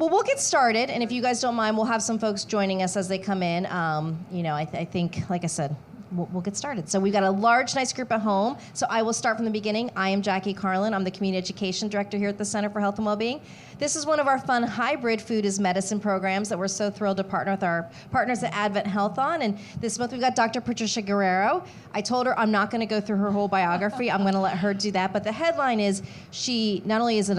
Well, we'll get started, and if you guys don't mind, we'll have some folks joining us as they come in. I think, like I said, we'll get started. So we've got a large, nice group at home. So I will start from the beginning. I am Jackie Carlin. I'm the Community Education Director here at the Center for Health and Wellbeing. This is one of our fun hybrid food is medicine programs that we're so thrilled to partner with our partners at Advent Health on. And this month we've got Dr. Patricia Guerrero. I told her I'm not going to go through her whole biography. I'm going to let her do that. But the headline is she not only is an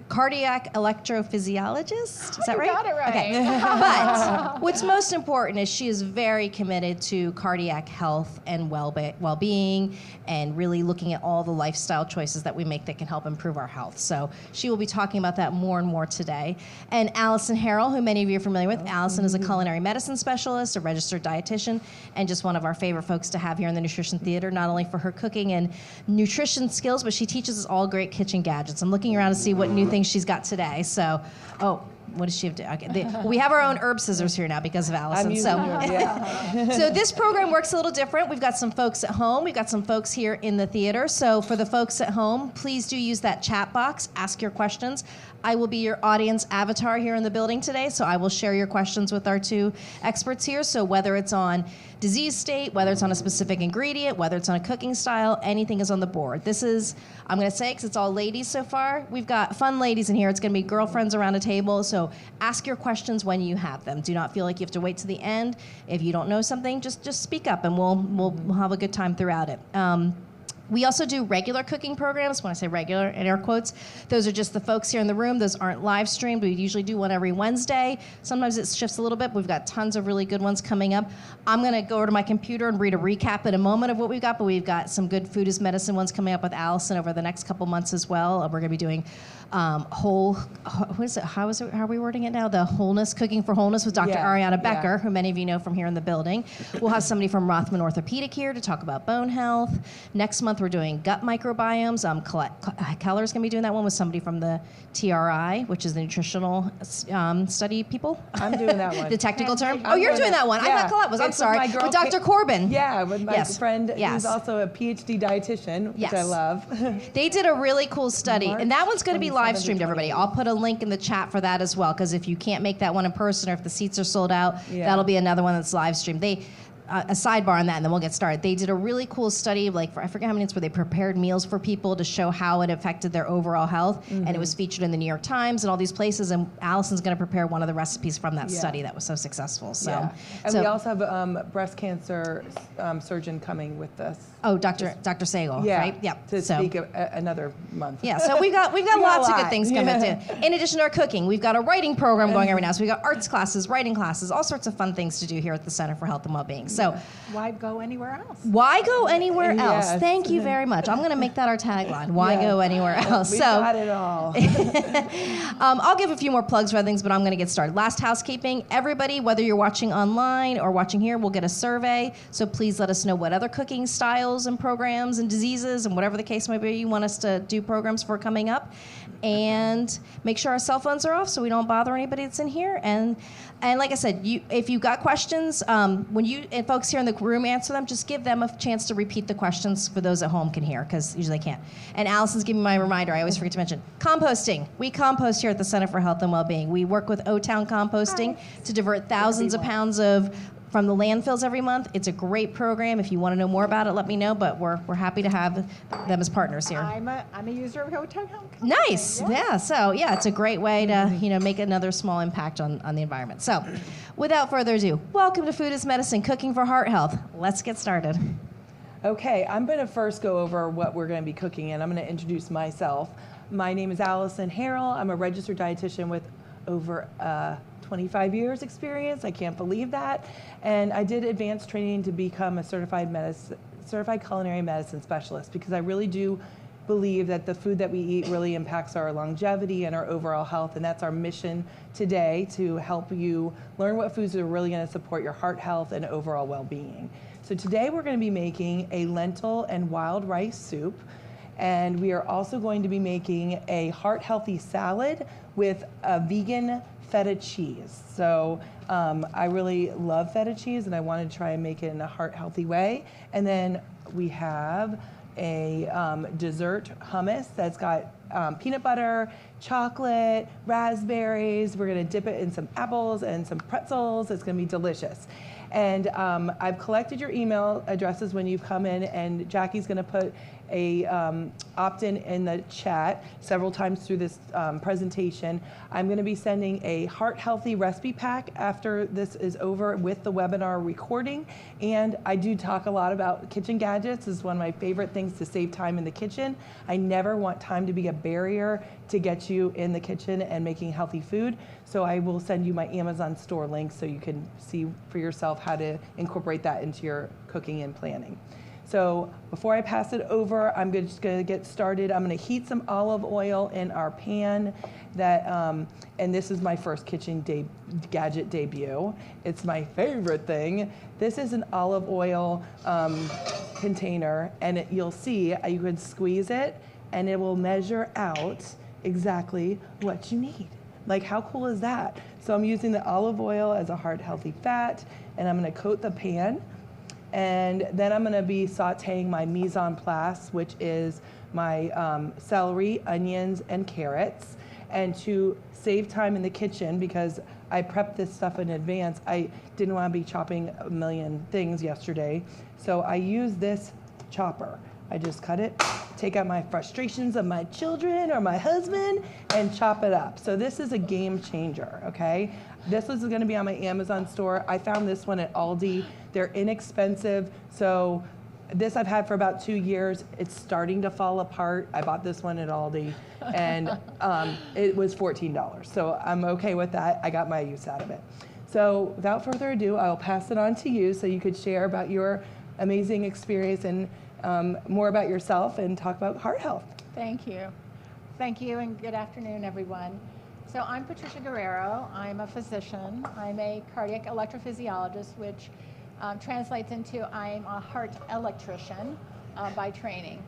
cardiac electrophysiologist. Is that right? You got it right. Okay. But what's most important is she is very committed to cardiac health and well-being and really looking at all the lifestyle choices that we make that can help improve our health. So she will be talking about that more and more today. And Allison Harrell, who many of you are familiar with. Allison is a culinary medicine specialist, a registered dietitian, and just one of our favorite folks to have here in the Nutrition Theater, not only for her cooking and nutrition skills, but she teaches us all great kitchen gadgets. I'm looking around to see what new things she's got today. So, what does she have to? Okay, we have our own herb scissors here now because of Allison. So this program works a little different. We've got some folks at home. We've got some folks here in the theater. So for the folks at home, please do use that chat box. Ask your questions. I will be your audience avatar here in the building today, so I will share your questions with our two experts here. So whether it's on disease state, whether it's on a specific ingredient, whether it's on a cooking style, anything is on the board. This is, I'm going to say, because it's all ladies so far, we've got fun ladies in here. It's going to be girlfriends around a table, so ask your questions when you have them. Do not feel like you have to wait to the end. If you don't know something, just speak up, and we'll have a good time throughout it. We also do regular cooking programs. When I say regular, in air quotes, those are just the folks here in the room. Those aren't live streamed. We usually do one every Wednesday. Sometimes it shifts a little bit. We've got tons of really good ones coming up. I'm going to go over to my computer and read a recap in a moment of what we've got, but we've got some good food is medicine ones coming up with Allison over the next couple months as well. We're going to be doing what is it? How are we wording it now? The wholeness, cooking for wholeness with Dr. Ariana Becker, who many of you know from here in the building. We'll have somebody from Rothman Orthopedic here to talk about bone health. Next month, we're doing gut microbiomes. Keller's going to be doing that one with somebody from the TRI, which is the nutritional study people. I'm doing that one. The technical term? Oh, you're doing that one. Yeah. I thought Colette was. I'm sorry. With Dr. Corbin. Yeah, with my friend who's also a PhD dietitian, which I love. They did a really cool study, and that one's going to be live streamed, everybody. I'll put a link in the chat for that as well, because if you can't make that one in person or if the seats are sold out, that'll be another one that's live streamed. A sidebar on that, and then we'll get started. They did a really cool study, I forget how many minutes, where they prepared meals for people to show how it affected their overall health, and it was featured in the New York Times and all these places, and Allison's going to prepare one of the recipes from that study that was so successful. So, and we also have a breast cancer surgeon coming with us. Oh, Dr. Sagel, right? Yeah. To speak another month. Yeah, so we've got lots of good things coming too. In addition to our cooking, we've got a writing program going right now. So we've got arts classes, writing classes, all sorts of fun things to do here at the Center for Health and Wellbeing. So why go anywhere else? Why go anywhere else? Thank you very much. I'm going to make that our tagline. Why go anywhere else? We got it all. I'll give a few more plugs for other things, but I'm going to get started. Last housekeeping. Everybody, whether you're watching online or watching here, will get a survey. So please let us know what other cooking styles and programs and diseases and whatever the case may be you want us to do programs for coming up. And make sure our cell phones are off so we don't bother anybody that's in here. And like I said, if you've got questions, when you and folks here in the room answer them, just give them a chance to repeat the questions for those at home can hear, because usually they can't. And Allison's giving me my reminder. I always forget to mention composting. We compost here at the Center for Health and Wellbeing. We work with O-Town Composting to divert thousands of pounds from the landfills every month. It's a great program. If you want to know more about it, let me know, but we're happy to have them as partners here. I'm a user of Hotel. Nice. Yeah. So it's a great way to make another small impact on the environment. So without further ado, welcome to Food is Medicine, Cooking for Heart Health. Let's get started. Okay, I'm going to first go over what we're going to be cooking, and I'm going to introduce myself. My name is Allison Harrell. I'm a registered dietitian with over 25 years experience. I can't believe that. And I did advanced training to become a certified culinary medicine specialist, because I really do believe that the food that we eat really impacts our longevity and our overall health, and that's our mission today, to help you learn what foods are really going to support your heart health and overall well-being. So today we're going to be making a lentil and wild rice soup, and we are also going to be making a heart-healthy salad with a vegan feta cheese. So I really love feta cheese, and I wanted to try and make it in a heart-healthy way. And then we have a dessert hummus that's got peanut butter, chocolate, raspberries. We're gonna dip it in some apples and some pretzels. It's gonna be delicious. And I've collected your email addresses when you come in, and Jackie's gonna put a opt-in in the chat several times through this presentation. I'm going to be sending a heart healthy recipe pack after this is over with the webinar recording. And I do talk a lot about kitchen gadgets. This is one of my favorite things to save time in the kitchen. I never want time to be a barrier to get you in the kitchen and making healthy food. So I will send you my Amazon store link so you can see for yourself how to incorporate that into your cooking and planning. So before I pass it over, I'm just going to get started. I'm going to heat some olive oil in our pan. And this is my first kitchen gadget debut. It's my favorite thing. This is an olive oil container, and you'll see you can squeeze it, and it will measure out exactly what you need. Like, how cool is that? So I'm using the olive oil as a heart healthy fat, and I'm going to coat the pan. And then I'm going to be sauteing my mise en place, which is my celery, onions, and carrots. And to save time in the kitchen, because I prepped this stuff in advance, I didn't want to be chopping a million things yesterday. So I use this chopper. I just cut it, take out my frustrations of my children or my husband, and chop it up. So this is a game changer, okay? This is going to be on my Amazon store. I found this one at Aldi. They're inexpensive. So this I've had for about 2 years. It's starting to fall apart. I bought this one at Aldi, and it was $14. So I'm okay with that. I got my use out of it. So without further ado, I'll pass it on to you so you could share about your amazing experience and more about yourself and talk about heart health. Thank you. Thank you, and good afternoon, everyone. So I'm Patricia Guerrero. I'm a physician. I'm a cardiac electrophysiologist, which translates into I'm a heart electrician by training.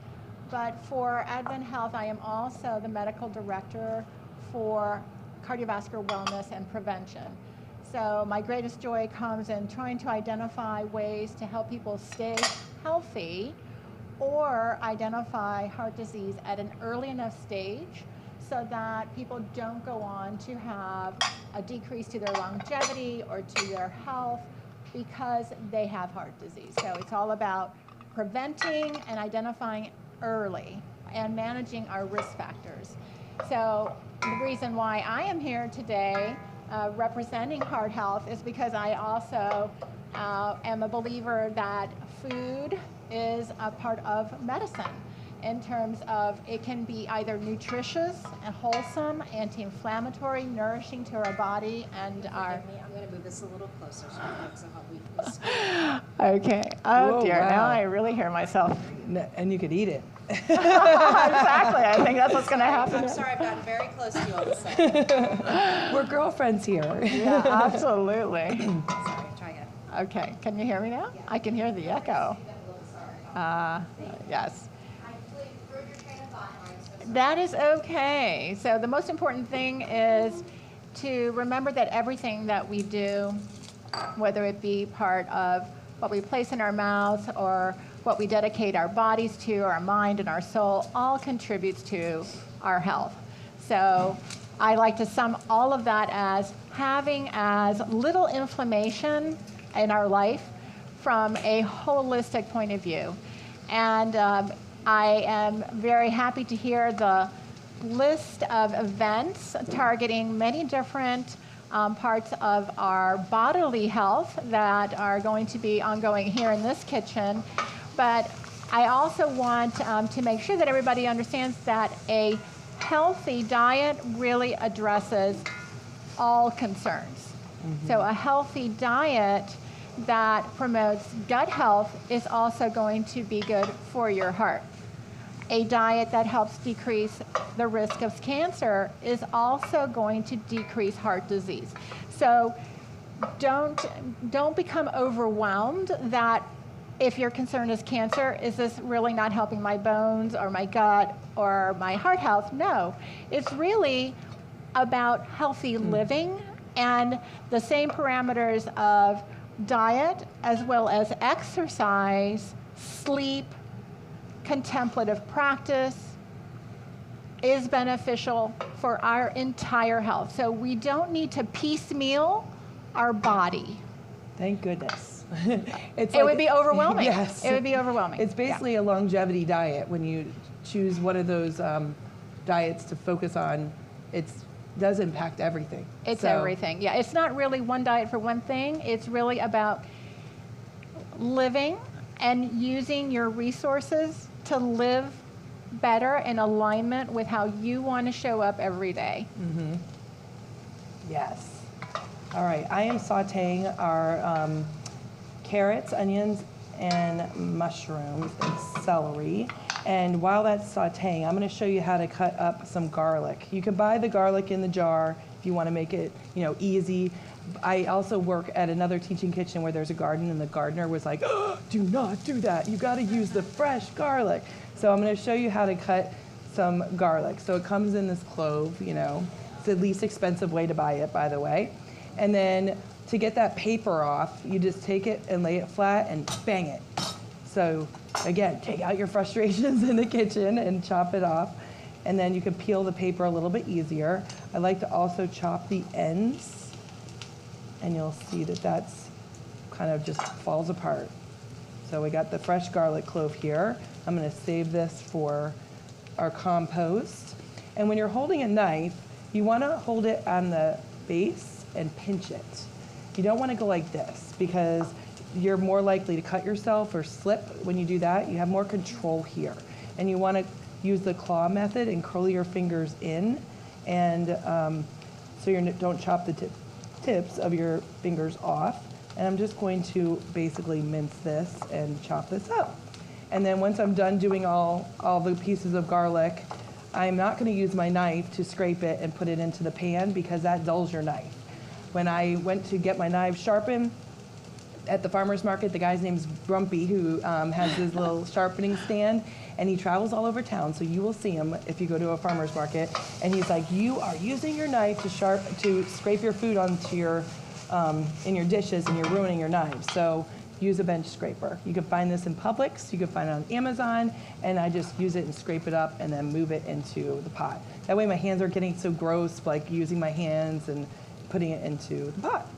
But for Advent Health, I am also the medical director for cardiovascular wellness and prevention. So my greatest joy comes in trying to identify ways to help people stay healthy or identify heart disease at an early enough stage so that people don't go on to have a decrease to their longevity or to their health because they have heart disease. So it's all about preventing and identifying early and managing our risk factors. So the reason why I am here today representing heart health is because I also am a believer that food is a part of medicine in terms of it can be either nutritious and wholesome, anti-inflammatory, nourishing to our body and our... I'm going to move this a little closer so folks know how weakness. Okay. Oh, Whoa, dear. wow. Now I really hear myself. And you could eat it. Exactly. I think that's what's going to happen. I'm sorry, I've gotten very close to you all of a sudden. We're girlfriends here. Yeah, absolutely. Sorry, try again. Okay. Can you hear me now? I can hear the echo. Yes. That is okay. So the most important thing is to remember that everything that we do, whether it be part of what we place in our mouths or what we dedicate our bodies to, our mind and our soul, all contributes to our health. So I like to sum all of that as having as little inflammation in our life from a holistic point of view. And I am very happy to hear the list of events targeting many different parts of our bodily health that are going to be ongoing here in this kitchen. But I also want to make sure that everybody understands that a healthy diet really addresses all concerns. Mm-hmm. So a healthy diet that promotes gut health is also going to be good for your heart. A diet that helps decrease the risk of cancer is also going to decrease heart disease. So don't become overwhelmed that if your concern is cancer, is this really not helping my bones or my gut or my heart health? No, it's really about healthy living and the same parameters of diet as well as exercise, sleep, contemplative practice, is beneficial for our entire health. So we don't need to piecemeal our body. Thank goodness. It would be overwhelming. Yes. It would be overwhelming. It's basically a longevity diet. When you choose one of those diets to focus on, it does impact everything. It's So, everything. Yeah, it's not really one diet for one thing. It's really about living and using your resources to live better in alignment with how you want to show up every day. Yes. All right, I am sauteing our carrots, onions, and mushrooms and celery. And while that's sauteing, I'm going to show you how to cut up some garlic. You can buy the garlic in the jar if you want to make it, easy. I also work at another teaching kitchen where there's a garden, and the gardener was like, oh, do not do that. You got to use the fresh garlic. So I'm going to show you how to cut some garlic. So it comes in this clove, It's the least expensive way to buy it, by the way. And then to get that paper off, you just take it and lay it flat and bang it. So again, take out your frustrations in the kitchen and chop it off. And then you can peel the paper a little bit easier. I like to also chop the ends, and you'll see that that's kind of just falls apart. So we got the fresh garlic clove here. I'm going to save this for our compost. And when you're holding a knife, you want to hold it on the base and pinch it. You don't want to go like this because you're more likely to cut yourself or slip when you do that. You have more control here. And you want to use the claw method and curl your fingers in, and so you don't chop the tips of your fingers off. And I'm just going to basically mince this and chop this up. And then once I'm done doing all the pieces of garlic, I'm not going to use my knife to scrape it and put it into the pan because that dulls your knife. When I went to get my knives sharpened at the farmer's market, the guy's name's Grumpy, who has his little sharpening stand, and he travels all over town, so you will see him if you go to a farmer's market. And he's like, you are using your knife to scrape your food onto your in your dishes, and you're ruining your knives. So use a bench scraper. You can find this in Publix, you can find it on Amazon, and I just use it and scrape it up and then move it into the pot. That way my hands aren't getting so gross, like using my hands and putting it into the pot.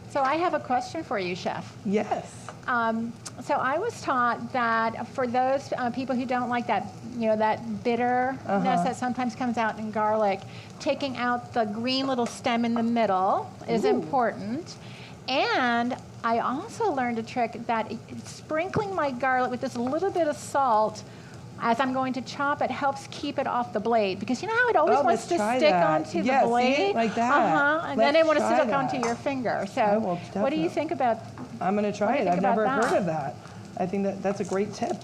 So I have a question for you, Chef. Yes. So I was taught that for those people who don't like that, that bitterness that sometimes comes out in garlic, taking out the green little stem in the middle is important. And I also learned a trick that sprinkling my garlic with just a little bit of salt as I'm going to chop it helps keep it off the blade, because you know how it always wants to stick onto the blade? See? Like that. And then it wants to stick onto your finger. So what do you think about? I'm going to try it. I've never heard of that. I think that's a great tip.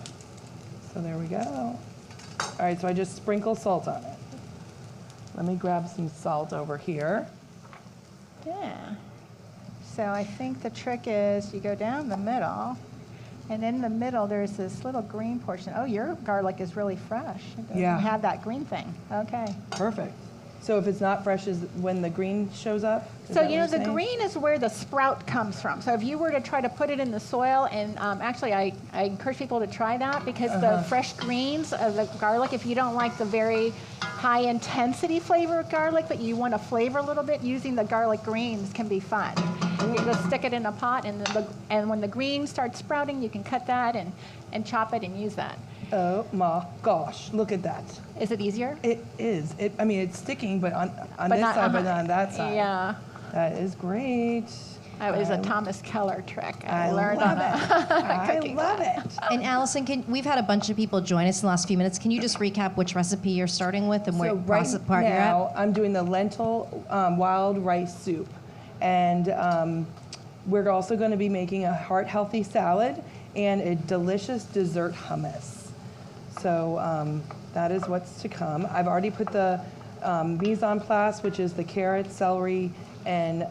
So there we go. All right, so I just sprinkle salt on it. Let me grab some salt over here. Yeah. So I think the trick is you go down the middle, and in the middle there's this little green portion. Oh, your garlic is really fresh. It doesn't have that green thing. Okay. Perfect. So if it's not fresh, is when the green shows up? So the green is where the sprout comes from. So if you were to try to put it in the soil, and actually I encourage people to try that, because the fresh greens of the garlic, if you don't like the very high intensity flavor of garlic, but you want to flavor a little bit, using the garlic greens can be fun. You just stick it in a pot, and when the green starts sprouting, you can cut that and chop it and use that. Oh my gosh, look at that. Is it easier? It is. It's sticking, but on this side, but not on that side. Yeah. That is great. That was a Thomas Keller trick. I learned love on it. I love it. And Allison, we've had a bunch of people join us in the last few minutes. Can you just recap which recipe you're starting with and where Right part you're now, at? I'm doing the lentil wild rice soup. And we're also going to be making a heart-healthy salad and a delicious dessert hummus. So that is what's to come. I've already put the mise en place, which is the carrots, celery, and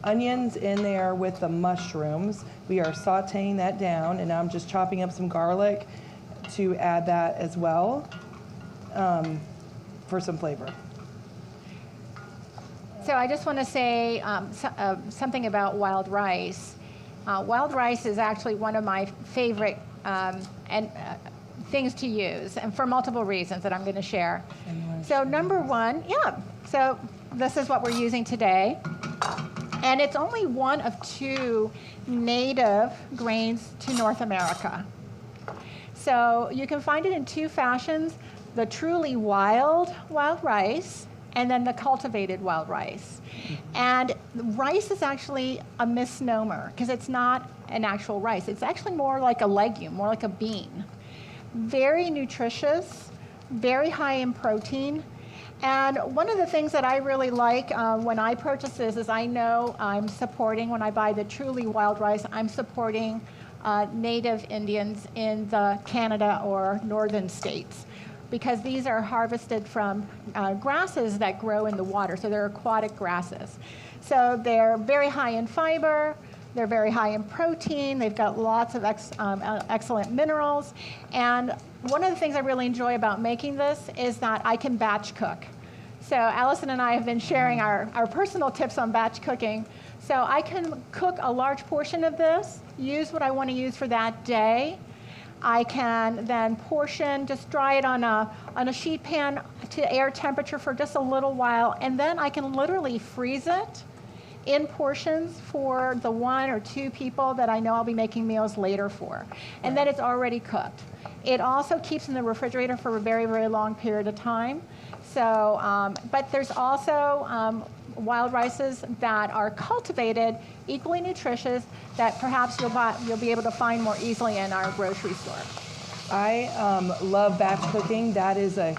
onions in there with the mushrooms. We are sauteing that down, and now I'm just chopping up some garlic to add that as well for some flavor. So I just want to say something about wild rice. Wild rice is actually one of my favorite things to use, and for multiple reasons that I'm going to share. So number one, so this is what we're using today. And it's only one of 2 native grains to North America. So you can find it in 2 fashions, the truly wild rice, and then the cultivated wild rice. And rice is actually a misnomer because it's not an actual rice. It's actually more like a legume, more like a bean. Very nutritious, very high in protein. And one of the things that I really like when I purchase this is I know I'm supporting, when I buy the truly wild rice, I'm supporting native Indians in the Canada or northern states, because these are harvested from grasses that grow in the water, so they're aquatic grasses. So they're very high in fiber, they're very high in protein, they've got lots of excellent minerals, and one of the things I really enjoy about making this is that I can batch cook. So Allison and I have been sharing our personal tips on batch cooking. So I can cook a large portion of this, use what I want to use for that day. I can then portion, just dry it on a sheet pan to air temperature for just a little while, and then I can literally freeze it in portions for the 1 or 2 people that I know I'll be making meals later for. And then it's already cooked. It also keeps in the refrigerator for a very, very long period of time. So, but there's also wild rices that are cultivated, equally nutritious, that perhaps you'll be able to find more easily in our grocery store. I love batch cooking. That is a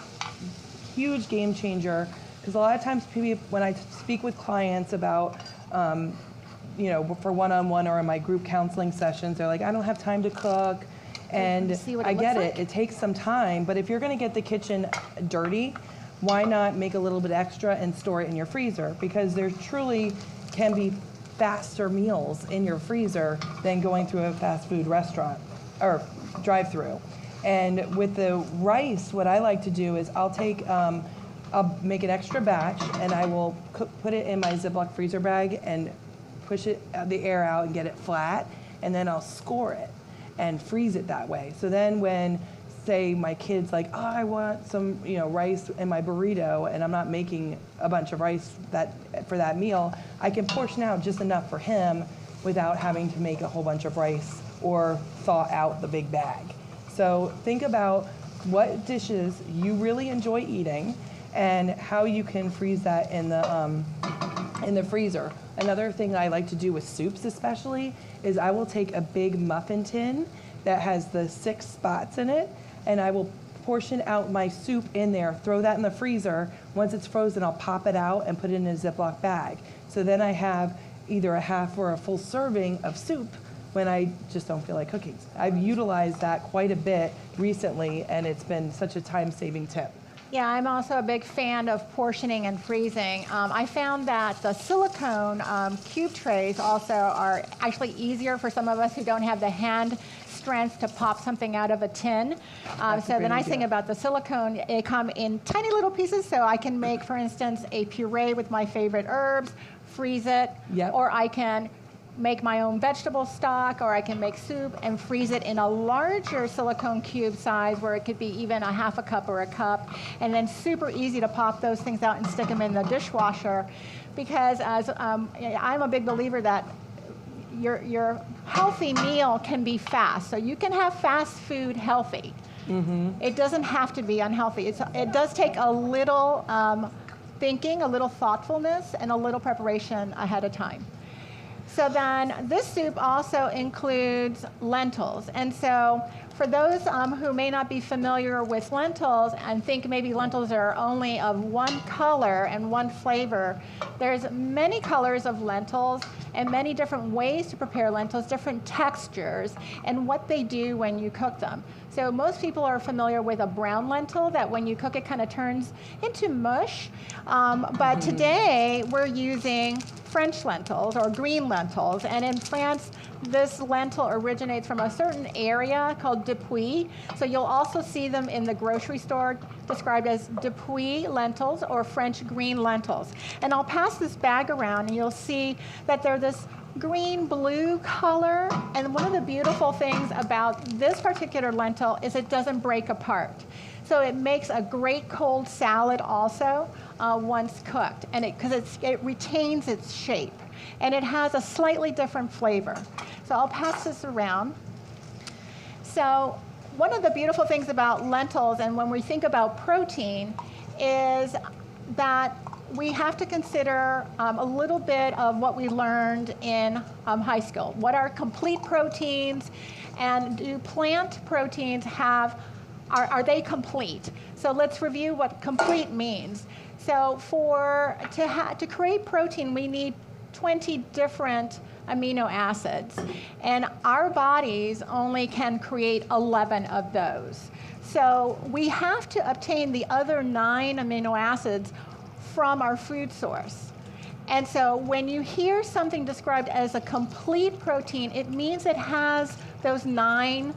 huge game changer, because a lot of times when I speak with clients about, for one-on-one or in my group counseling sessions, they're like, I don't have time to cook. And I get it. It takes some time, but if you're going to get the kitchen dirty, why not make a little bit extra and store it in your freezer? Because there truly can be faster meals in your freezer than going through a fast food restaurant or drive-through. And with the rice, what I like to do is I'll make an extra batch, and I will put it in my Ziploc freezer bag and push the air out and get it flat, and then I'll score it and freeze it that way. So then when, say, my kid's like, oh, I want some rice in my burrito, and I'm not making a bunch of rice for that meal, I can portion out just enough for him without having to make a whole bunch of rice or thaw out the big bag. So think about what dishes you really enjoy eating and how you can freeze that in the freezer. Another thing I like to do with soups especially is I will take a big muffin tin that has the 6 spots in it, and I will portion out my soup in there, throw that in the freezer. Once it's frozen, I'll pop it out and put it in a Ziploc bag. So then I have either a half or a full serving of soup when I just don't feel like cooking. I've utilized that quite a bit recently, and it's been such a time-saving tip. Yeah, I'm also a big fan of portioning and freezing. I found that the silicone cube trays also are actually easier for some of us who don't have the hand strength to pop something out of a tin. So the nice thing about the silicone, it comes in tiny little pieces, so I can make, for instance, a puree with my favorite herbs, freeze it, or I can make my own vegetable stock, or I can make soup and freeze it in a larger silicone cube size where it could be even a half a cup or a cup, and then super easy to pop those things out and stick them in the dishwasher, because as I'm a big believer that your healthy meal can be fast. So you can have fast food healthy. Mm-hmm. It doesn't have to be unhealthy. It does take a little thinking, a little thoughtfulness, and a little preparation ahead of time. So then this soup also includes lentils. And so for those who may not be familiar with lentils and think maybe lentils are only of one color and one flavor, there's many colors of lentils and many different ways to prepare lentils, different textures, and what they do when you cook them. So most people are familiar with a brown lentil that when you cook it kind of turns into mush. But today we're using French lentils or green lentils. And in France, this lentil originates from a certain area called Depuis. So you'll also see them in the grocery store described as Depuis lentils or French green lentils. And I'll pass this bag around and you'll see that they're this green-blue color. And one of the beautiful things about this particular lentil is it doesn't break apart. So it makes a great cold salad also once cooked, and because it retains its shape, and it has a slightly different flavor. So I'll pass this around. So one of the beautiful things about lentils, and when we think about protein, is that we have to consider a little bit of what we learned in high school. What are complete proteins, and do plant proteins are they complete? So let's review what complete means. So to create protein, we need 20 different amino acids, and our bodies only can create 11 of those. So we have to obtain the other 9 amino acids from our food source. And so when you hear something described as a complete protein, it means it has those 9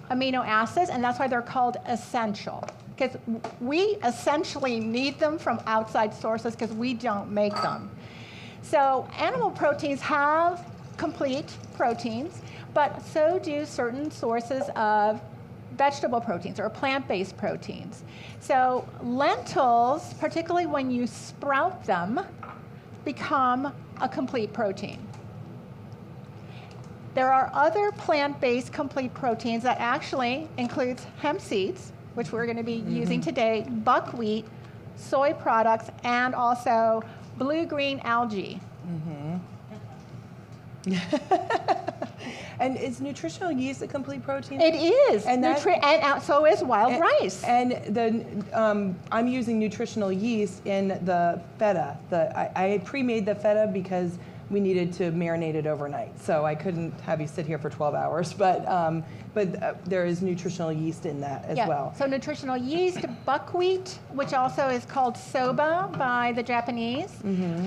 amino acids, and that's why they're called essential. Because we essentially need them from outside sources because we don't make them. So animal proteins have complete proteins, but so do certain sources of vegetable proteins or plant-based proteins. So lentils, particularly when you sprout them, become a complete protein. There are other plant-based complete proteins that actually includes hemp seeds, which we're going to be using today, buckwheat, soy products, and also blue-green algae. And is nutritional yeast a complete protein? It is, and so is wild rice. And I'm using nutritional yeast in the feta. I pre-made the feta because we needed to marinate it overnight, so I couldn't have you sit here for 12 hours. But there is nutritional yeast in that as well. So nutritional yeast, buckwheat, which also is called soba by the Japanese,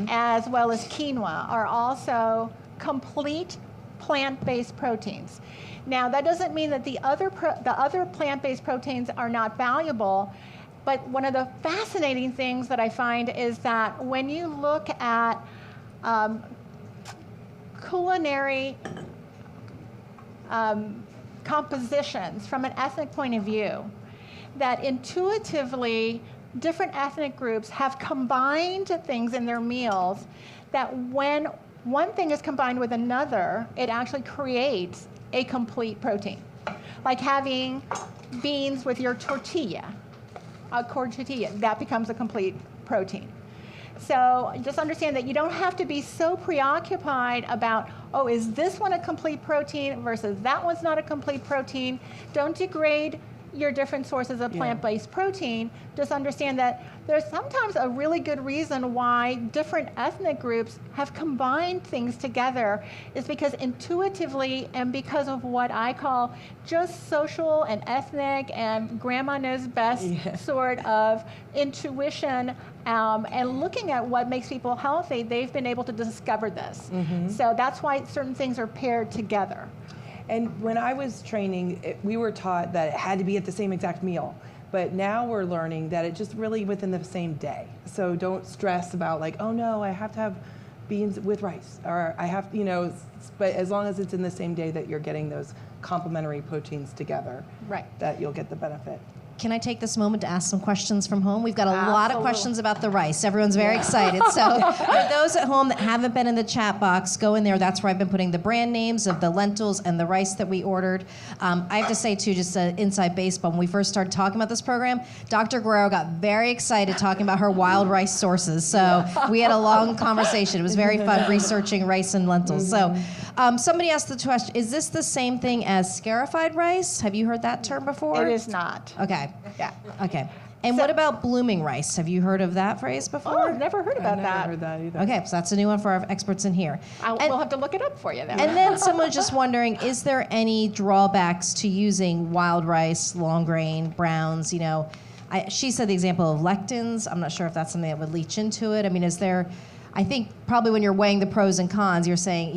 as well as quinoa, are also complete plant-based proteins. Now, that doesn't mean that the other plant-based proteins are not valuable, but one of the fascinating things that I find is that when you look at culinary compositions from an ethnic point of view, that intuitively different ethnic groups have combined things in their meals that when one thing is combined with another, it actually creates a complete protein. Like having beans with your tortilla, a corn tortilla, that becomes a complete protein. So just understand that you don't have to be so preoccupied about, oh, is this one a complete protein versus that one's not a complete protein. Don't degrade your different sources of plant-based protein. Just understand that there's sometimes a really good reason why different ethnic groups have combined things together is because intuitively and because of what I call just social and ethnic and grandma knows best sort of intuition and looking at what makes people healthy, they've been able to discover this. So that's why certain things are paired together. And when I was training, we were taught that it had to be at the same exact meal. But now we're learning that it just really within the same day. So don't stress about like, oh no, I have to have beans with rice. Or I have, but as long as it's in the same day that you're getting those complementary proteins together, that you'll get the benefit. Can I take this moment to ask some questions from home? We've got a lot of questions about the rice. Everyone's very excited. So for those at home that haven't been in the chat box, go in there. That's where I've been putting the brand names of the lentils and the rice that we ordered. I have to say, too, just inside baseball, when we first started talking about this program, Dr. Guerrero got very excited talking about her wild rice sources. So we had a long conversation. It was very fun researching rice and lentils. So somebody asked the question, is this the same thing as scarified rice? Have you heard that term before? It is not. Okay. Yeah. Okay. And what about blooming rice? Have you heard of that phrase before? Oh, I've never heard about that. I've never heard that either. Okay, so that's a new one for our experts in here. We'll have to look it up for you then. And then someone's just wondering, is there any drawbacks to using wild rice, long grain, browns? She said the example of lectins. I'm not sure if that's something that would leach into it. I mean, is there, I think probably when you're weighing the pros and cons, you're saying,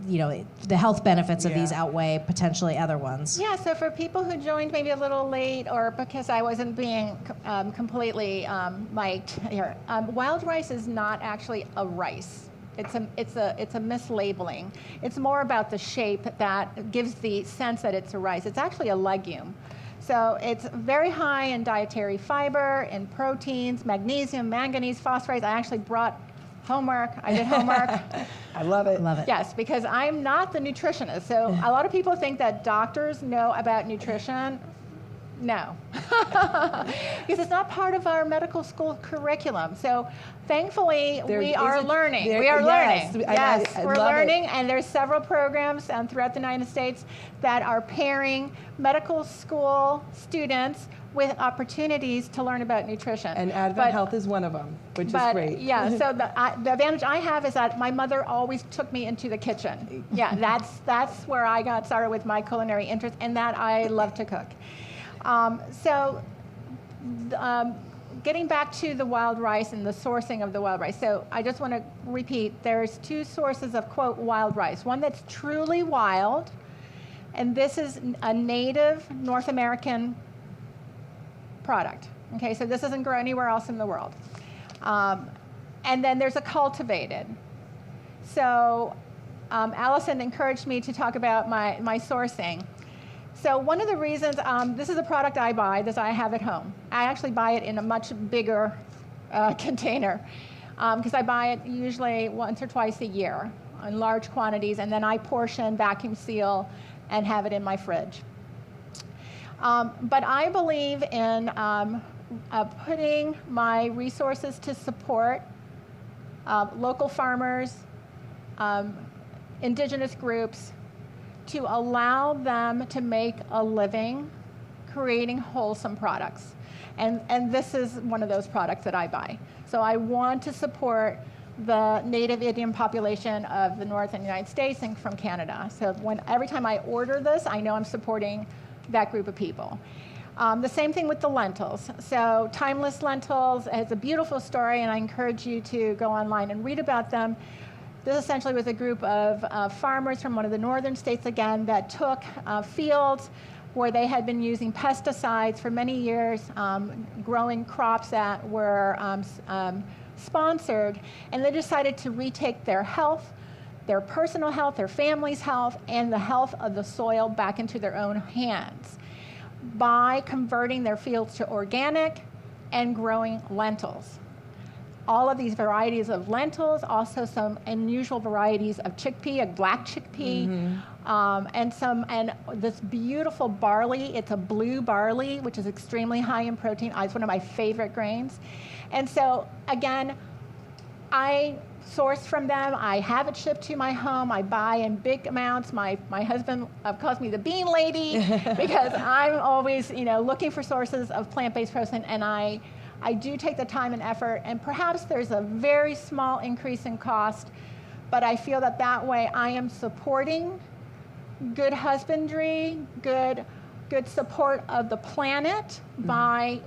the health benefits of these outweigh potentially other ones. Yeah, so for people who joined maybe a little late or because I wasn't being completely mic'd here, wild rice is not actually a rice. It's a mislabeling. It's more about the shape that gives the sense that it's a rice. It's actually a legume. So it's very high in dietary fiber, in proteins, magnesium, manganese, phosphorus. I actually brought homework. I did homework. I love it. Love it. Yes, because I'm not the nutritionist. So a lot of people think that doctors know about nutrition. No, because it's not part of our medical school curriculum. So thankfully, we are learning. We are learning. Yes, we're learning, and there's several programs throughout the United States that are pairing medical school students with opportunities to learn about nutrition. And Advent Health is one of them, which is great. Yeah, so the advantage I have is that my mother always took me into the kitchen. Yeah, that's where I got started with my culinary interest, and that I love to cook. Getting back to the wild rice and the sourcing of the wild rice. So I just want to repeat, there's two sources of, quote, wild rice. One that's truly wild, and this is a native North American product. Okay, so this doesn't grow anywhere else in the world. And then there's a cultivated. So Allison encouraged me to talk about my sourcing. So one of the reasons, this is a product I buy, this I have at home. I actually buy it in a much bigger container because I buy it usually once or twice a year in large quantities, and then I portion, vacuum seal, and have it in my fridge. But I believe in putting my resources to support local farmers, indigenous groups, to allow them to make a living creating wholesome products. And this is one of those products that I buy. So I want to support the native Indian population of the northern United States and from Canada. So every time I order this, I know I'm supporting that group of people. The same thing with the lentils. So Timeless Lentils has a beautiful story, and I encourage you to go online and read about them. This essentially was a group of farmers from one of the northern states, again, that took fields where they had been using pesticides for many years, growing crops that were sponsored, and they decided to retake their health, their personal health, their family's health, and the health of the soil back into their own hands by converting their fields to organic and growing lentils. All of these varieties of lentils, also some unusual varieties of chickpea, a black chickpea, and this beautiful barley. It's a blue barley, which is extremely high in protein. It's one of my favorite grains. And so, again, I source from them. I have it shipped to my home. I buy in big amounts. My husband calls me the bean lady because I'm always, looking for sources of plant-based protein, and I do take the time and effort, and perhaps there's a very small increase in cost, but I feel that way I am supporting good husbandry, good support of the planet by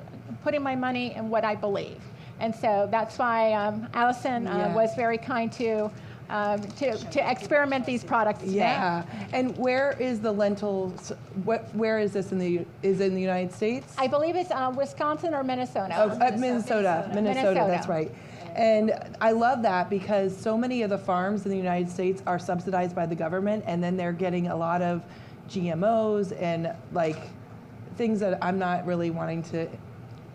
putting my money in what I believe. And so that's why Allison was very kind to experiment these products today. Yeah, and where is the lentils? Where is this is it in the United States? I believe it's Wisconsin or Minnesota. Oh, Minnesota. That's right. And I love that because so many of the farms in the United States are subsidized by the government, and then they're getting a lot of GMOs and things that I'm not really wanting to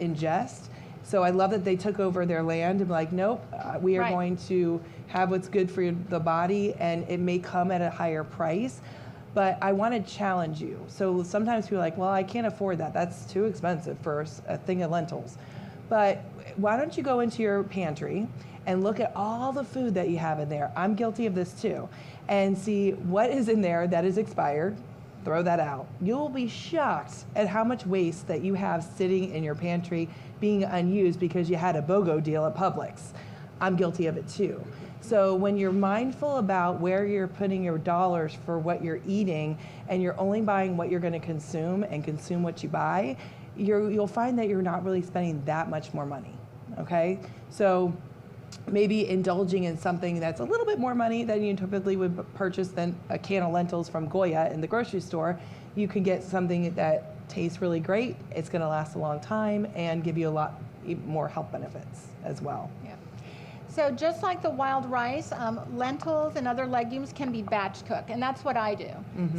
ingest. So I love that they took over their land and be like, nope, we are going to have what's good for the body, and it may come at a higher price, but I want to challenge you. So sometimes people are like, well, I can't afford that. That's too expensive for a thing of lentils. But why don't you go into your pantry and look at all the food that you have in there? I'm guilty of this too. And see what is in there that is expired. Throw that out. You'll be shocked at how much waste that you have sitting in your pantry being unused because you had a BOGO deal at Publix. I'm guilty of it too. So when you're mindful about where you're putting your dollars for what you're eating, and you're only buying what you're going to consume and consume what you buy, you'll find that you're not really spending that much more money, okay? So maybe indulging in something that's a little bit more money than you typically would purchase than a can of lentils from Goya in the grocery store, you can get something that tastes really great, it's going to last a long time, and give you a lot more health benefits as well. Yeah. So just like the wild rice, lentils and other legumes can be batch cooked, and that's what I do.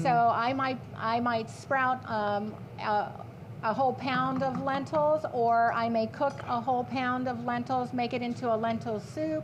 So I might sprout a whole pound of lentils, or I may cook a whole pound of lentils, make it into a lentil soup,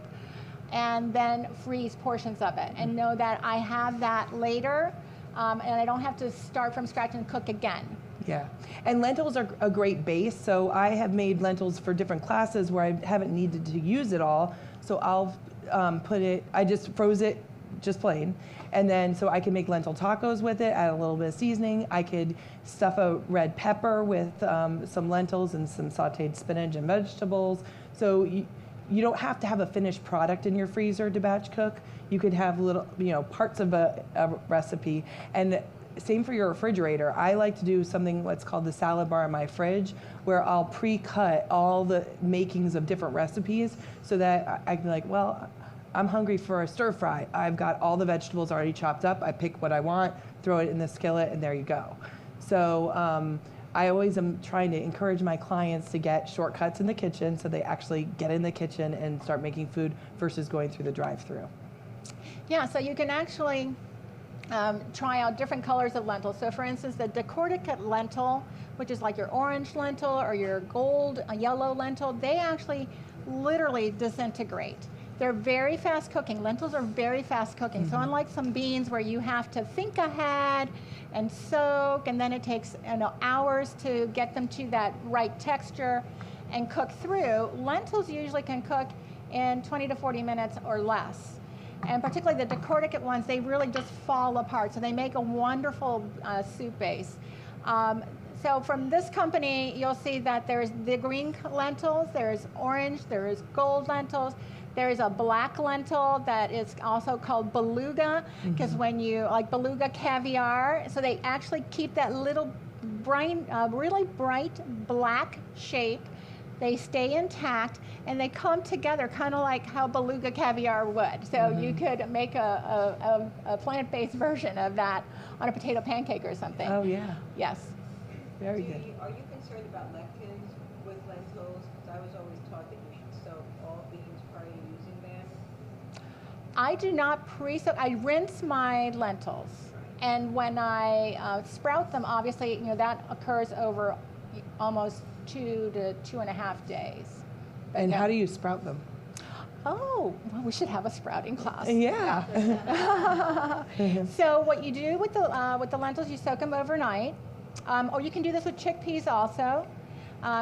and then freeze portions of it, and know that I have that later, and I don't have to start from scratch and cook again. Yeah, and lentils are a great base. So I have made lentils for different classes where I haven't needed to use it all. So I'll I just froze it just plain. And then so I can make lentil tacos with it, add a little bit of seasoning. I could stuff a red pepper with some lentils and some sauteed spinach and vegetables. So you don't have to have a finished product in your freezer to batch cook. You could have little, parts of a recipe. And same for your refrigerator. I like to do something what's called the salad bar in my fridge, where I'll pre-cut all the makings of different recipes so that I can be like, well, I'm hungry for a stir fry. I've got all the vegetables already chopped up. I pick what I want, throw it in the skillet, and there you go. So I always am trying to encourage my clients to get shortcuts in the kitchen so they actually get in the kitchen and start making food versus going through the drive-through. Yeah, so you can actually try out different colors of lentils. So for instance, the decorticate lentil, which is like your orange lentil or your gold yellow lentil, they actually literally disintegrate. They're very fast cooking. Lentils are very fast cooking. Mm-hmm. So unlike some beans where you have to think ahead and soak, and then it takes hours to get them to that right texture and cook through, lentils usually can cook in 20 to 40 minutes or less. And particularly the decorticate ones, they really just fall apart. So they make a wonderful soup base. So from this company, you'll see that there's the green lentils, there's orange, there's gold lentils, there's a black lentil that is also called beluga, because when you, like beluga caviar, so they actually keep that little bright, really bright black shape. They stay intact, and they come together kind of like how beluga caviar would. So you could make a plant-based version of that on a potato pancake or something. Oh, yeah. Yes. Very good. Are you concerned about lectins with lentils? Because I was always taught that you should soak all beans prior to using them. I do not pre-soak. I rinse my lentils. And when I sprout them, obviously, that occurs over almost 2 to 2.5 days. But And no. how do you sprout them? Oh, well, we should have a sprouting class. Yeah. So what you do with the lentils, you soak them overnight, or you can do this with chickpeas also.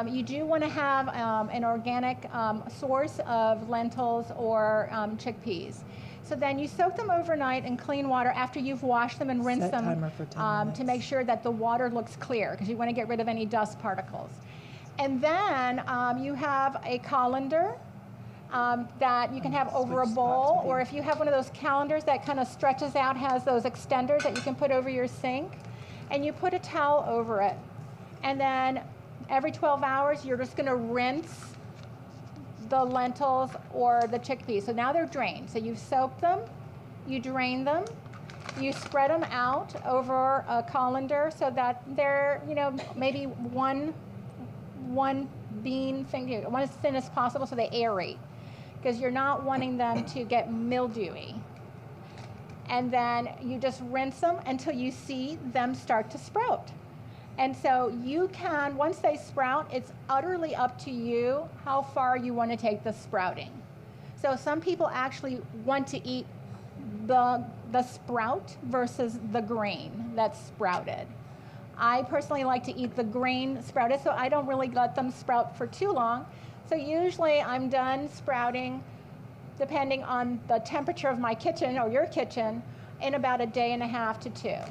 You do want to have an organic source of lentils or chickpeas. So then you soak them overnight in clean water after you've washed them and rinsed Set them timer for 10 minutes. to make sure that the water looks clear, because you want to get rid of any dust particles. And then you have a colander that you can have over a bowl, or if you have one of those calendars that kind of stretches out, has those extenders that you can put over your sink, and you put a towel over it. And then every 12 hours, you're just going to rinse the lentils or the chickpeas. So now they're drained. So you've soaked them, you drain them, you spread them out over a colander so that they're, maybe one bean thing, one as thin as possible so they aerate, because you're not wanting them to get mildewy. And then you just rinse them until you see them start to sprout. And so you can, once they sprout, it's utterly up to you how far you want to take the sprouting. So some people actually want to eat the sprout versus the grain that's sprouted. I personally like to eat the grain sprouted, so I don't really let them sprout for too long. So usually I'm done sprouting, depending on the temperature of my kitchen or your kitchen, in about 1.5 to 2 days.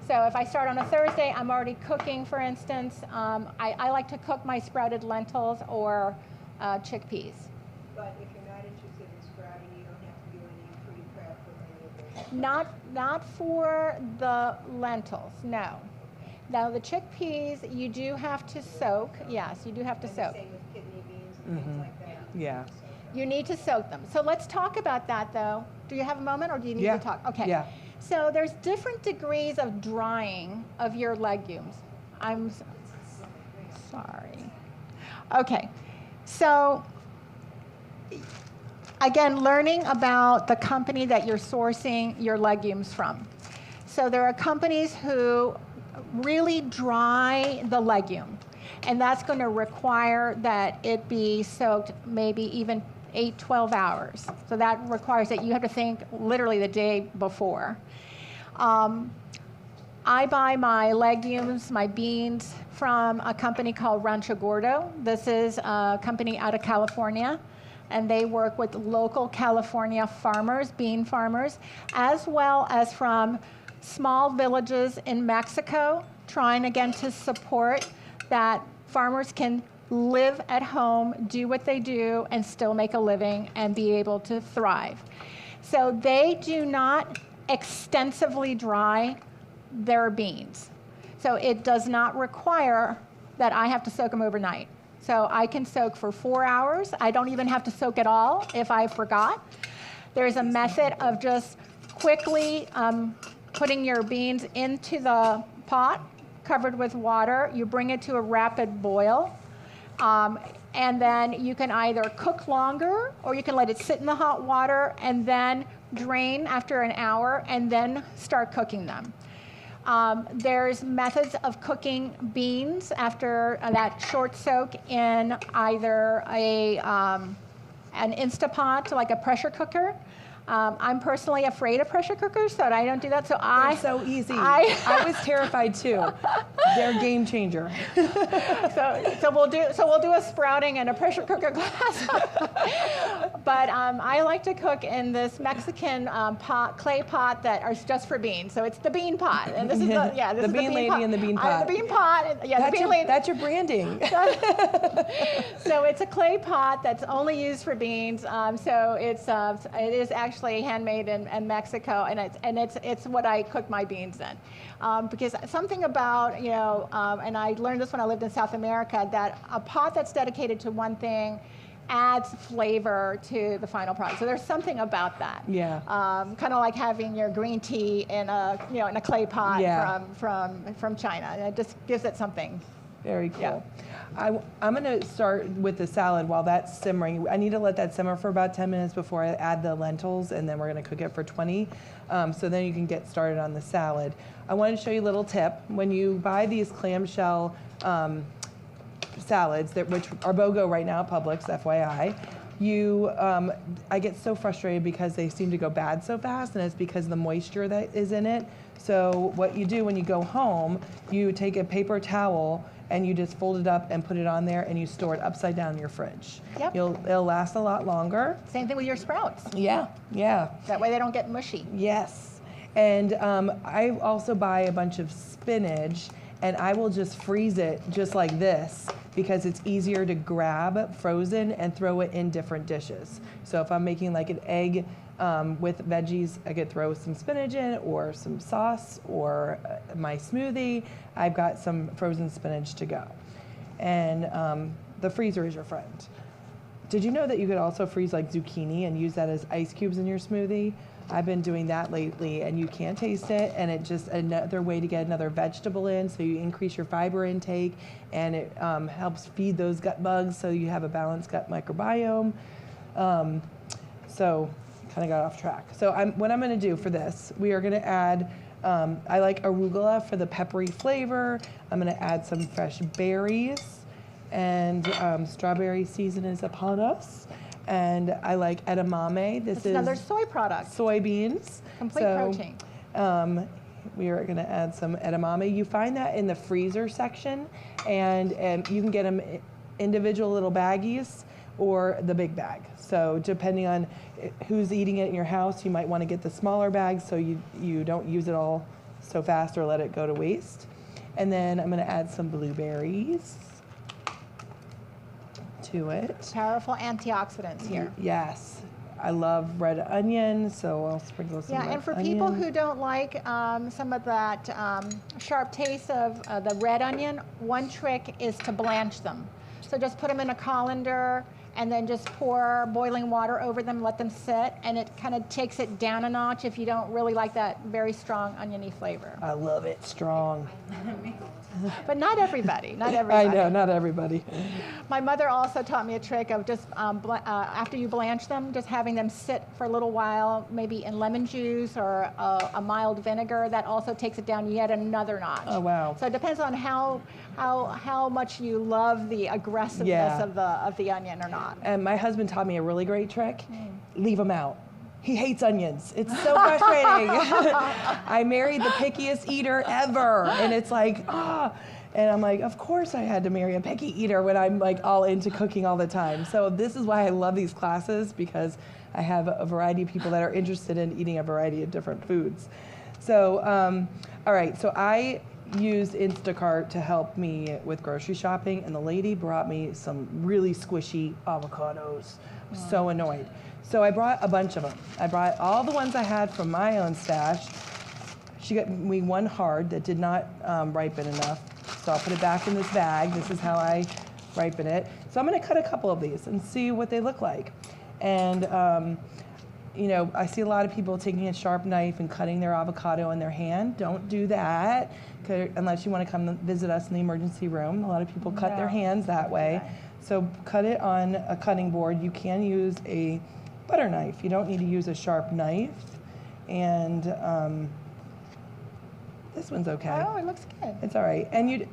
So if I start on a Thursday, I'm already cooking, for instance. I like to cook my sprouted lentils or chickpeas. But if you're not interested in sprouting, you don't have to do any pre-prep with any of those. Not for the lentils, no. Now the chickpeas, you do have to soak. Yes, you do have to And soak. the same with kidney beans and things like that. Yeah. You need to soak them. So let's talk about that, though. Do you have a moment, or do you need to talk? Okay. Yeah. So there's different degrees of drying of your legumes. I'm sorry. Okay. So again, learning about the company that you're sourcing your legumes from. So there are companies who really dry the legume. And that's going to require that it be soaked maybe even 8, 12 hours. So that requires that you have to think literally the day before. I buy my legumes, my beans, from a company called Rancho Gordo. This is a company out of California, and they work with local California farmers, bean farmers, as well as from small villages in Mexico, trying again to support that farmers can live at home, do what they do, and still make a living and be able to thrive. So they do not extensively dry their beans. So it does not require that I have to soak them overnight. So I can soak for 4 hours. I don't even have to soak at all if I forgot. There's a method of just quickly putting your beans into the pot covered with water. You bring it to a rapid boil. And then you can either cook longer or you can let it sit in the hot water and then drain after an hour and then start cooking them. There's methods of cooking beans after that short soak in either an Instapot, like a pressure cooker. I'm personally afraid of pressure cookers, so I don't do that. So They're so easy. I was terrified too. They're a game changer. So we'll do a sprouting and a pressure cooker class. But I like to cook in this Mexican clay pot that is just for beans. So it's the bean pot, and this is the bean lady in the bean pot. The bean pot, the bean lady. That's your branding. So it's a clay pot that's only used for beans. So it is actually handmade in Mexico, and it's what I cook my beans in. Because something about, and I learned this when I lived in South America, that a pot that's dedicated to one thing adds flavor to the final product. So there's something about that. Yeah. Kind of like having your green tea in a clay pot from China. And it just gives it something. Very cool. Yeah. I'm going to start with the salad while that's simmering. I need to let that simmer for about 10 minutes before I add the lentils, and then we're going to cook it for 20. So then you can get started on the salad. I wanted to show you a little tip. When you buy these clamshell salads, which are BOGO right now at Publix, FYI, I get so frustrated because they seem to go bad so fast, and it's because of the moisture that is in it. So what you do when you go home, you take a paper towel and you just fold it up and put it on there, and you store it upside down in your fridge. Yep. It'll last a lot longer. Same thing with your sprouts. Yeah. That way they don't get mushy. Yes. And I also buy a bunch of spinach, and I will just freeze it just like this because it's easier to grab frozen and throw it in different dishes. So if I'm making like an egg with veggies, I could throw some spinach in or some sauce or my smoothie. I've got some frozen spinach to go. And the freezer is your friend. Did you know that you could also freeze like zucchini and use that as ice cubes in your smoothie? I've been doing that lately, and you can't taste it, and it's just another way to get another vegetable in, so you increase your fiber intake, and it helps feed those gut bugs so you have a balanced gut microbiome. So kind of got off track. So what I'm going to do for this, we are going to add, I like arugula for the peppery flavor. I'm going to add some fresh berries, and strawberry season is upon us. And I like edamame. This is another soy product. Soybeans. Complete protein. We are going to add some edamame. You find that in the freezer section, and you can get them individual little baggies or the big bag. So depending on who's eating it in your house, you might want to get the smaller bag so you don't use it all so fast or let it go to waste. And then I'm going to add some blueberries to it. Powerful antioxidants here. Yes. I love red onion, so I'll sprinkle some red onion. And for people who don't like some of that sharp taste of the red onion, one trick is to blanch them. So just put them in a colander and then just pour boiling water over them, let them sit, and it kind of takes it down a notch if you don't really like that very strong oniony flavor. I love it strong. But not everybody, not I everybody. know, not everybody. My mother also taught me a trick of just after you blanch them, just having them sit for a little while, maybe in lemon juice or a mild vinegar. That also takes it down yet another notch. Oh, wow. So it depends on how much you love the aggressiveness Yeah. of the onion or not. And my husband taught me a really great trick. Leave them out. He hates onions. It's so frustrating. I married the pickiest eater ever. And it's like, And I'm like, of course I had to marry a picky eater when I'm like all into cooking all the time. So this is why I love these classes, because I have a variety of people that are interested in eating a variety of different foods. So, all right, so I used Instacart to help me with grocery shopping, and the lady brought me some really squishy avocados. I was so annoyed. So I brought a bunch of them. I brought all the ones I had from my own stash. She got me one hard that did not ripen enough. So I'll put it back in this bag. This is how I ripen it. So I'm gonna cut a couple of these and see what they look like. And you know, I see a lot of people taking a sharp knife and cutting their avocado in their hand. Don't do that, unless you want to come visit us in the emergency room. A lot of people cut their hands that way. So cut it on a cutting board. You can use a butter knife. You don't need to use a sharp knife. And this one's okay. Oh, it looks good. It's all right. And you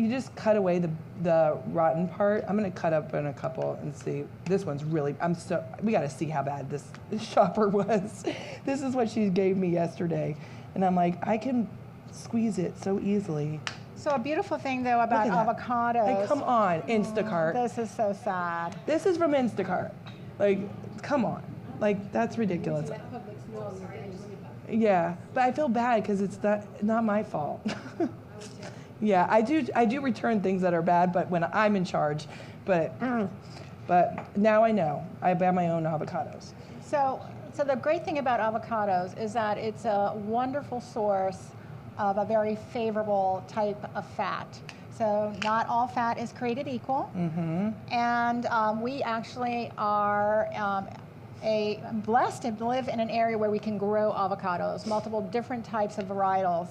just cut away the rotten part. I'm gonna cut up in a couple and see. This one's really, we gotta see how bad this shopper was. This is what she gave me yesterday. And I'm like, I can squeeze it so easily. So a beautiful thing though about Look at that. avocados. Like, come on, Instacart. This is so sad. This is from Instacart. Like, come on. Like, that's ridiculous. Yeah, but I feel bad because it's not my fault. Yeah, I do return things that are bad, but when I'm in charge. But now I know. I buy my own avocados. So the great thing about avocados is that it's a wonderful source of a very favorable type of fat. So not all fat is created equal. Mm-hmm. And we actually are blessed to live in an area where we can grow avocados, multiple different types of varietals.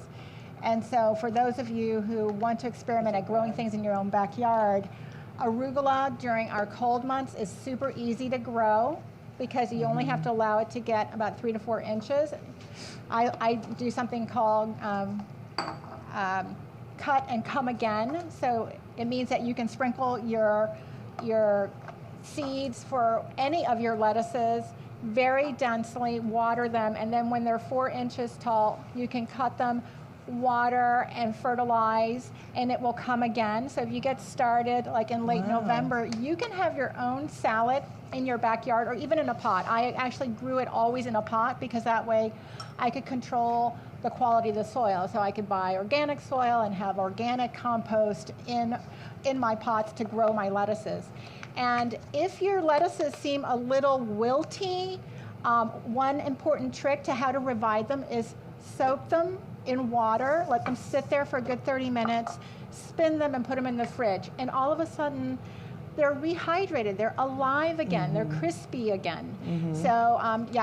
And so for those of you who want to experiment at growing things in your own backyard, arugula during our cold months is super easy to grow because you only have to allow it to get about 3 to 4 inches. I do something called cut and come again. So it means that you can sprinkle your seeds for any of your lettuces very densely, water them, and then when they're 4 inches tall, you can cut them, water and fertilize, and it will come again. So if you get started like in late November, you can have your own salad in your backyard or even in a pot. I actually grew it always in a pot because that way I could control the quality of the soil. So I could buy organic soil and have organic compost in my pots to grow my lettuces. And if your lettuces seem a little wilty, one important trick to how to revive them is soak them in water, let them sit there for a good 30 minutes, spin them and put them in the fridge. And all of a sudden, they're rehydrated, they're alive again, they're crispy again. So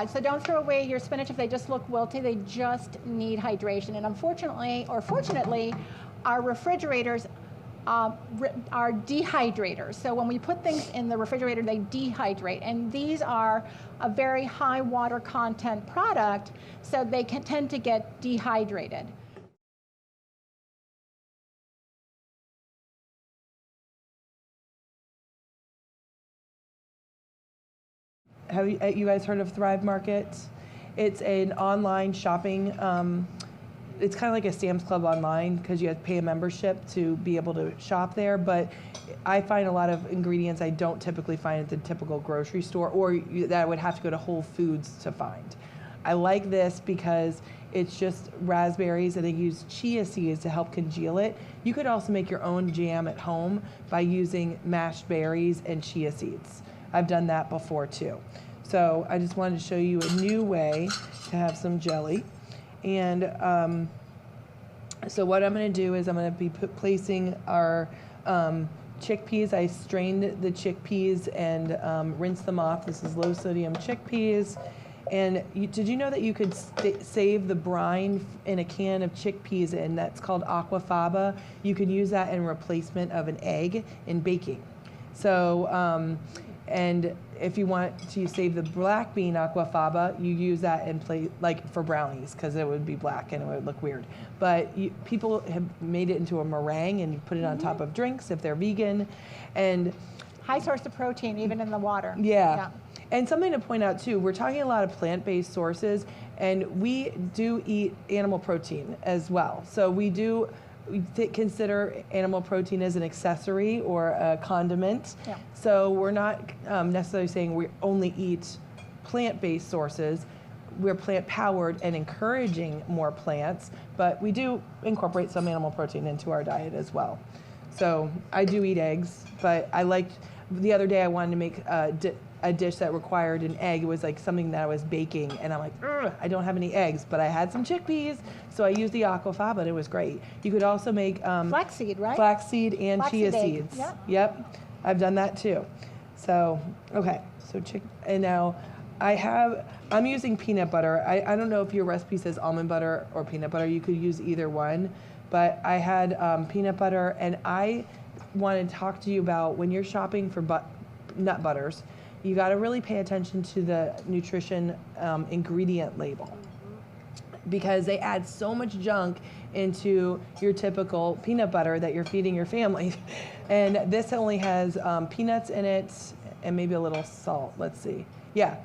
so don't throw away your spinach if they just look wilty, they just need hydration. And unfortunately, or fortunately, our refrigerators are dehydrators. So when we put things in the refrigerator, they dehydrate. And these are a very high water content product, so they can tend to get dehydrated. Have you guys heard of Thrive Market? It's an online shopping. It's kind of like a Sam's Club online because you have to pay a membership to be able to shop there. But I find a lot of ingredients I don't typically find at the typical grocery store, or that I would have to go to Whole Foods to find. I like this because it's just raspberries and they use chia seeds to help congeal it. You could also make your own jam at home by using mashed berries and chia seeds. I've done that before too. So I just wanted to show you a new way to have some jelly. And so what I'm going to do is I'm going to be placing our chickpeas. I strained the chickpeas and rinsed them off. This is low sodium chickpeas. And did you know that you could save the brine in a can of chickpeas, and that's called aquafaba? You can use that in replacement of an egg in baking. So, and if you want to save the black bean aquafaba, you use that in like for brownies, because it would be black and it would look weird. But people have made it into a meringue and you put it on top of drinks if they're vegan. And High source of protein, even in the water. yeah. And something to point out too, we're talking a lot of plant-based sources, and we do eat animal protein as well. So we do consider animal protein as an accessory or a condiment. Yeah. So we're not necessarily saying we only eat plant-based sources. We're plant-powered and encouraging more plants, but we do incorporate some animal protein into our diet as well. So I do eat eggs, but the other day I wanted to make a dish that required an egg. It was like something that I was baking, and I'm like, I don't have any eggs, but I had some chickpeas, so I used the aquafaba, and it was great. You could also make Flaxseed, right? flaxseed and chia Flaxseed egg, seeds. yeah. Yep, I've done that too. So okay, so and now I'm using peanut butter. I don't know if your recipe says almond butter or peanut butter. You could use either one, but I had peanut butter, and I want to talk to you about when you're shopping for nut butters, you got to really pay attention to the nutrition ingredient label, because they add so much junk into your typical peanut butter that you're feeding your family. And this only has peanuts in it and maybe a little salt. Let's see. Yeah,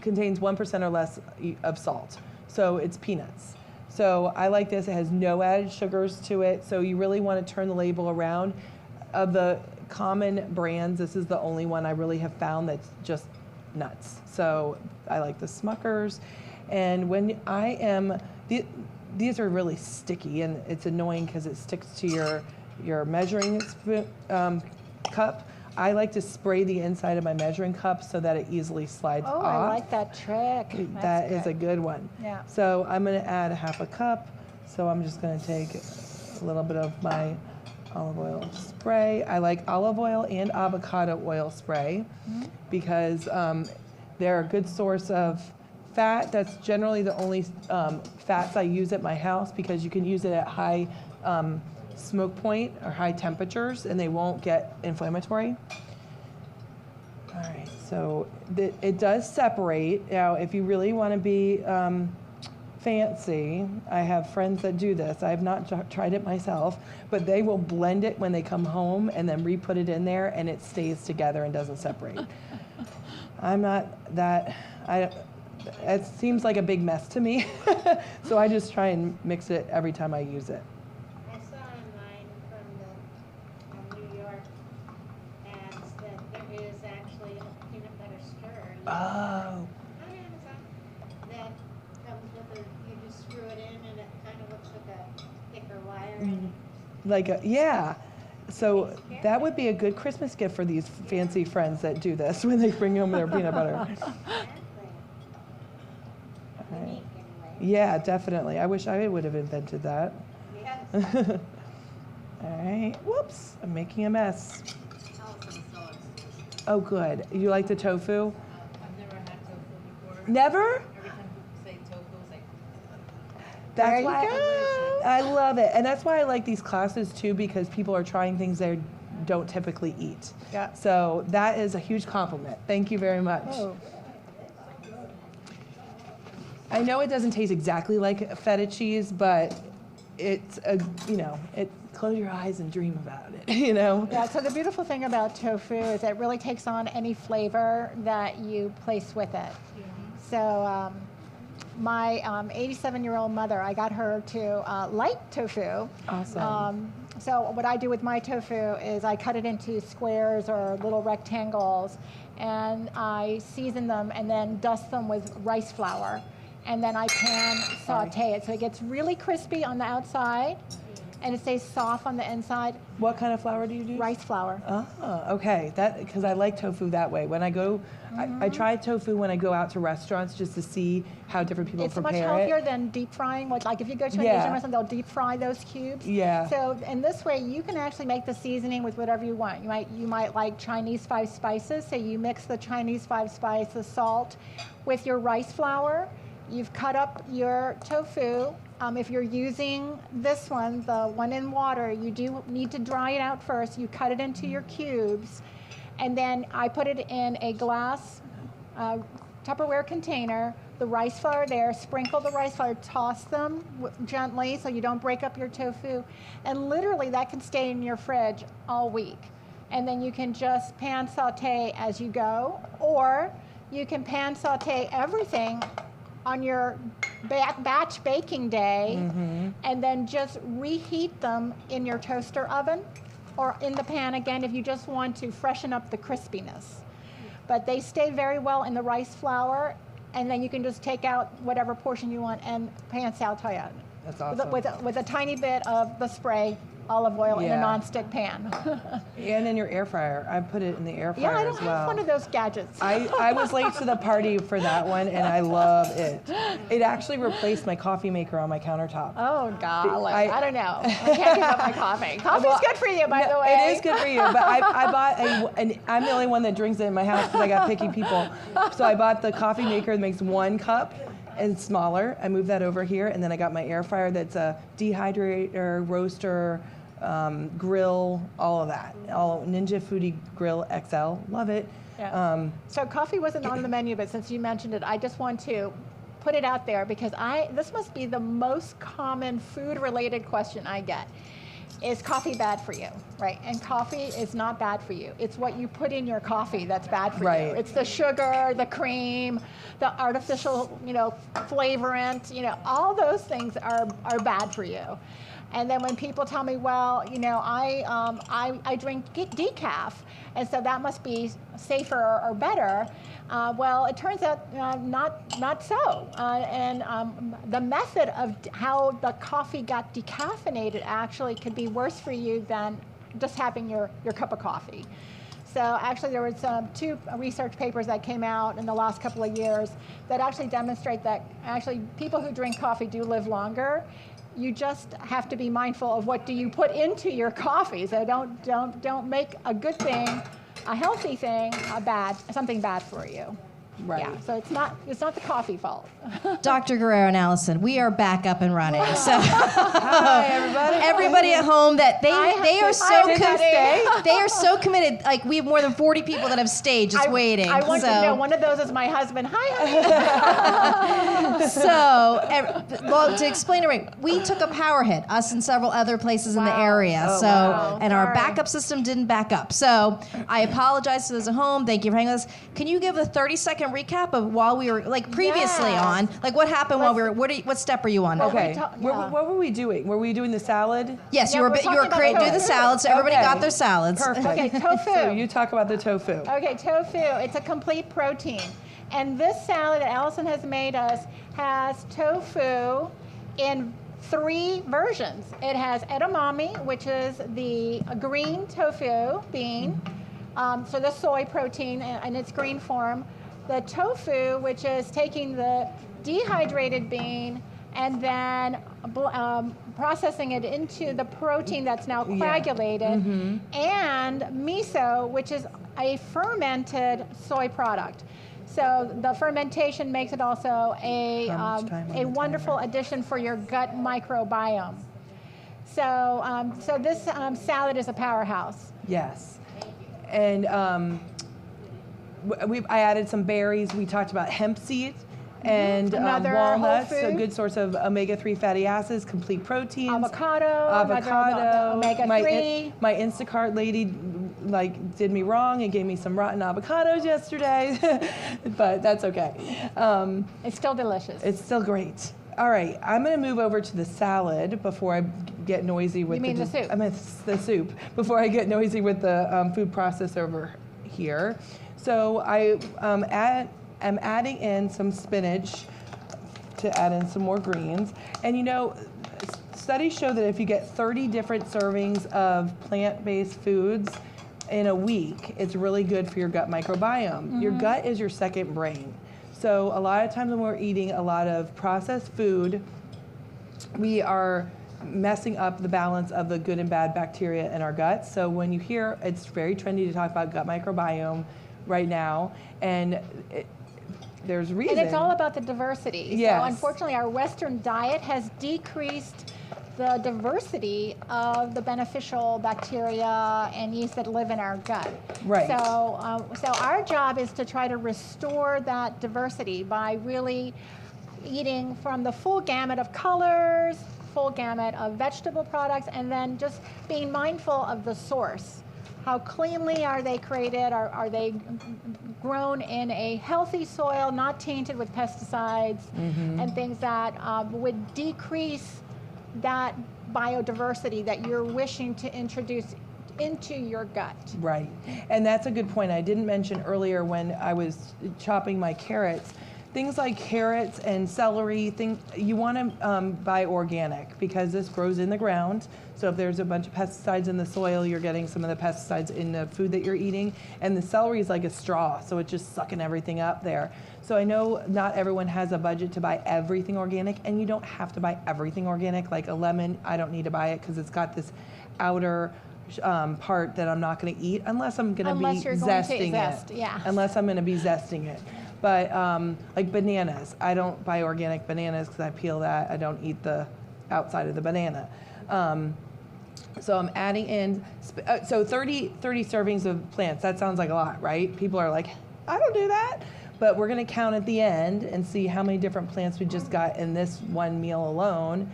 contains 1% or less of salt. So it's peanuts. So I like this. It has no added sugars to it. So you really want to turn the label around. Of the common brands, this is the only one I really have found that's just nuts. So I like the Smuckers. And when these are really sticky, and it's annoying because it sticks to your measuring cup. I like to spray the inside of my measuring cup so that it easily slides off. I like that trick. That is a good one. Yeah. So I'm going to add a half a cup. So I'm just going to take a little bit of my olive oil spray. I like olive oil and avocado oil spray because they're a good source of fat. That's generally the only fats I use at my house, because you can use it at high smoke point or high temperatures and they won't get inflammatory. All right, so it does separate. Now, if you really want to be fancy, I have friends that do this. I have not tried it myself, but they will blend it when they come home and then re-put it in there, and it stays together and doesn't separate. I'm not that, it seems like a big mess to me, so I just try and mix it every time I use it. I saw online from New York ads that there is actually a peanut butter stirrer. Oh. On Amazon that comes with you just screw it in and it kind of looks like a thicker wire. And Yeah. So that would be a good Christmas gift for these fancy friends that do this when they bring home their peanut butter. exactly. All right. Unique anyway. Yeah, definitely. I wish I would have invented that. Yes. All right. Whoops, I'm making a mess. Allison saw it. Oh, good. You like the tofu? I've never had tofu before. Never? Every time people say tofu, it's like, That's There you why go. I love it. And that's why I like these classes too, because people are trying things they don't typically eat. Yeah. So that is a huge compliment. Thank you very much. Oh. I know it doesn't taste exactly like feta cheese, but it's close your eyes and dream about it, Yeah, so the beautiful thing about tofu is it really takes on any flavor that you place with it. So my 87-year-old mother, I got her to like tofu. Awesome. So what I do with my tofu is I cut it into squares or little rectangles, and I season them and then dust them with rice flour. And then I pan saute it. So it gets really crispy on the outside, and it stays soft on the inside. What kind of flour do you do? Rice flour. Okay. That because I like tofu that way. When I go, I try tofu when I go out to restaurants just to see how different people It's much prepare healthier it. than deep frying. Like if you go to an Yeah. Asian restaurant, they'll deep fry those cubes. Yeah. So in this way, you can actually make the seasoning with whatever you want. You might like Chinese 5 spices, so you mix the Chinese 5 spice, the salt, with your rice flour. You've cut up your tofu. If you're using this one, the one in water, you do need to dry it out first. You cut it into your cubes, and then I put it in a glass Tupperware container, the rice flour there, sprinkle the rice flour, toss them gently so you don't break up your tofu, and literally that can stay in your fridge all week. And then you can just pan saute as you go, or you can pan saute everything on your batch baking day, and then just reheat them in your toaster oven or in the pan again if you just want to freshen up the crispiness. But they stay very well in the rice flour, and then you can just take out whatever portion you want and pan saute it. That's awesome. With a tiny bit of the spray olive oil in a Yeah. non-stick pan. And in your air fryer. I put it in the air fryer Yeah, I as don't well. have one of those gadgets. I was late to the party for that one, and I love it. It actually replaced my coffee maker on my countertop. Oh, golly. I- I don't know. I can't give up my coffee. Coffee's Well, good for you, by no, the way. It is good for you, but I bought and I'm the only one that drinks it in my house because I got picky people. So I bought the coffee maker that makes 1 cup and smaller. I moved that over here, and then I got my air fryer that's a dehydrator, roaster, grill, all of that. All Ninja Foodie Grill XL. Love it. Yeah. So coffee wasn't on the menu, but since you mentioned it, I just want to put it out there because this must be the most common food-related question I get. Is coffee bad for you, right? And coffee is not bad for you. It's what you put in your coffee that's bad for Right. you. It's the sugar, the cream, the artificial, flavorant, all those things are bad for you. And then when people tell me, well, I drink decaf, and so that must be safer or better. Well, it turns out not so. The method of how the coffee got decaffeinated actually could be worse for you than just having your cup of coffee. So actually there were 2 research papers that came out in the last couple of years that actually demonstrate that actually people who drink coffee do live longer. You just have to be mindful of what do you put into your coffee. So don't make a good thing, a healthy thing, something bad for you. Right. Yeah. So it's not the coffee fault. Dr. Guerrero and Allison, we are back up and running. So Hi, everybody. everybody at home, that they are Hi, so committed. Like we have more than 40 people that have stayed just waiting. I want so, to know one of those is my husband. Hi, honey. well, to explain it right, we took a power hit, us and several other places in the Wow. area. Oh, so, wow. and our Sorry. backup system didn't back up. So I apologize to those at home. Thank you for hanging with us. Can you give a 30-second recap of while we were previously Yes. on, what happened while we were? What step are you on? now? Okay. Yeah. What were we doing? Were we doing the salad? Yes, Yeah, you were we're talking about doing the tofu. salad, so everybody Okay. got their salads. Perfect. Okay, tofu. So you talk about the tofu. Okay, tofu, it's a complete protein. And this salad that Allison has made us has tofu in 3 versions. It has edamame, which is the green tofu bean, so the soy protein in its green form. The tofu, which is taking the dehydrated bean and then processing it into the protein that's now coagulated, and miso, which is a fermented soy product. So the fermentation makes it also How much time on the wonderful timer? addition for your gut microbiome. So this salad is a powerhouse. Yes. And I added some berries. We talked about hemp seed and Another walnuts, whole a food. good source of omega-3 fatty acids, complete proteins. Avocado, another omega-3. My Instacart lady did me wrong and gave me some rotten avocados yesterday, but that's okay. It's still delicious. It's still great. All right, I'm going to move over to the salad before I get noisy with You mean the soup? I mean the soup before I get noisy with the food processor over here. So I am adding in some spinach to add in some more greens, and studies show that if you get 30 different servings of plant-based foods in a week, it's really good for your gut microbiome. Your gut is your second brain. So a lot of times when we're eating a lot of processed food, we are messing up the balance of the good and bad bacteria in our guts. So when you hear, it's very trendy to talk about gut microbiome right now, and there's reason. And it's all about the diversity. Yes. So unfortunately, our Western diet has decreased the diversity of the beneficial bacteria and yeast that live in our gut. Right. So our job is to try to restore that diversity by really eating from the full gamut of colors, full gamut of vegetable products, and then just being mindful of the source. How cleanly are they created? Are they grown in a healthy soil, not tainted with pesticides and things that would decrease that biodiversity that you're wishing to introduce into your gut? Right. And that's a good point. I didn't mention earlier when I was chopping my carrots, things like carrots and celery, you want to buy organic because this grows in the ground. So if there's a bunch of pesticides in the soil, you're getting some of the pesticides in the food that you're eating. And the celery is like a straw, so it's just sucking everything up there. So I know not everyone has a budget to buy everything organic, and you don't have to buy everything organic. Like a lemon, I don't need to buy it because it's got this outer part that I'm not going to eat unless I'm going to be zesting it. Yeah. Unless I'm going to be zesting it. But like bananas, I don't buy organic bananas because I peel that. I don't eat the outside of the banana. So I'm adding in, so 30 servings of plants. That sounds like a lot, right? People are like, I don't do that. But we're going to count at the end and see how many different plants we just got in this one meal alone.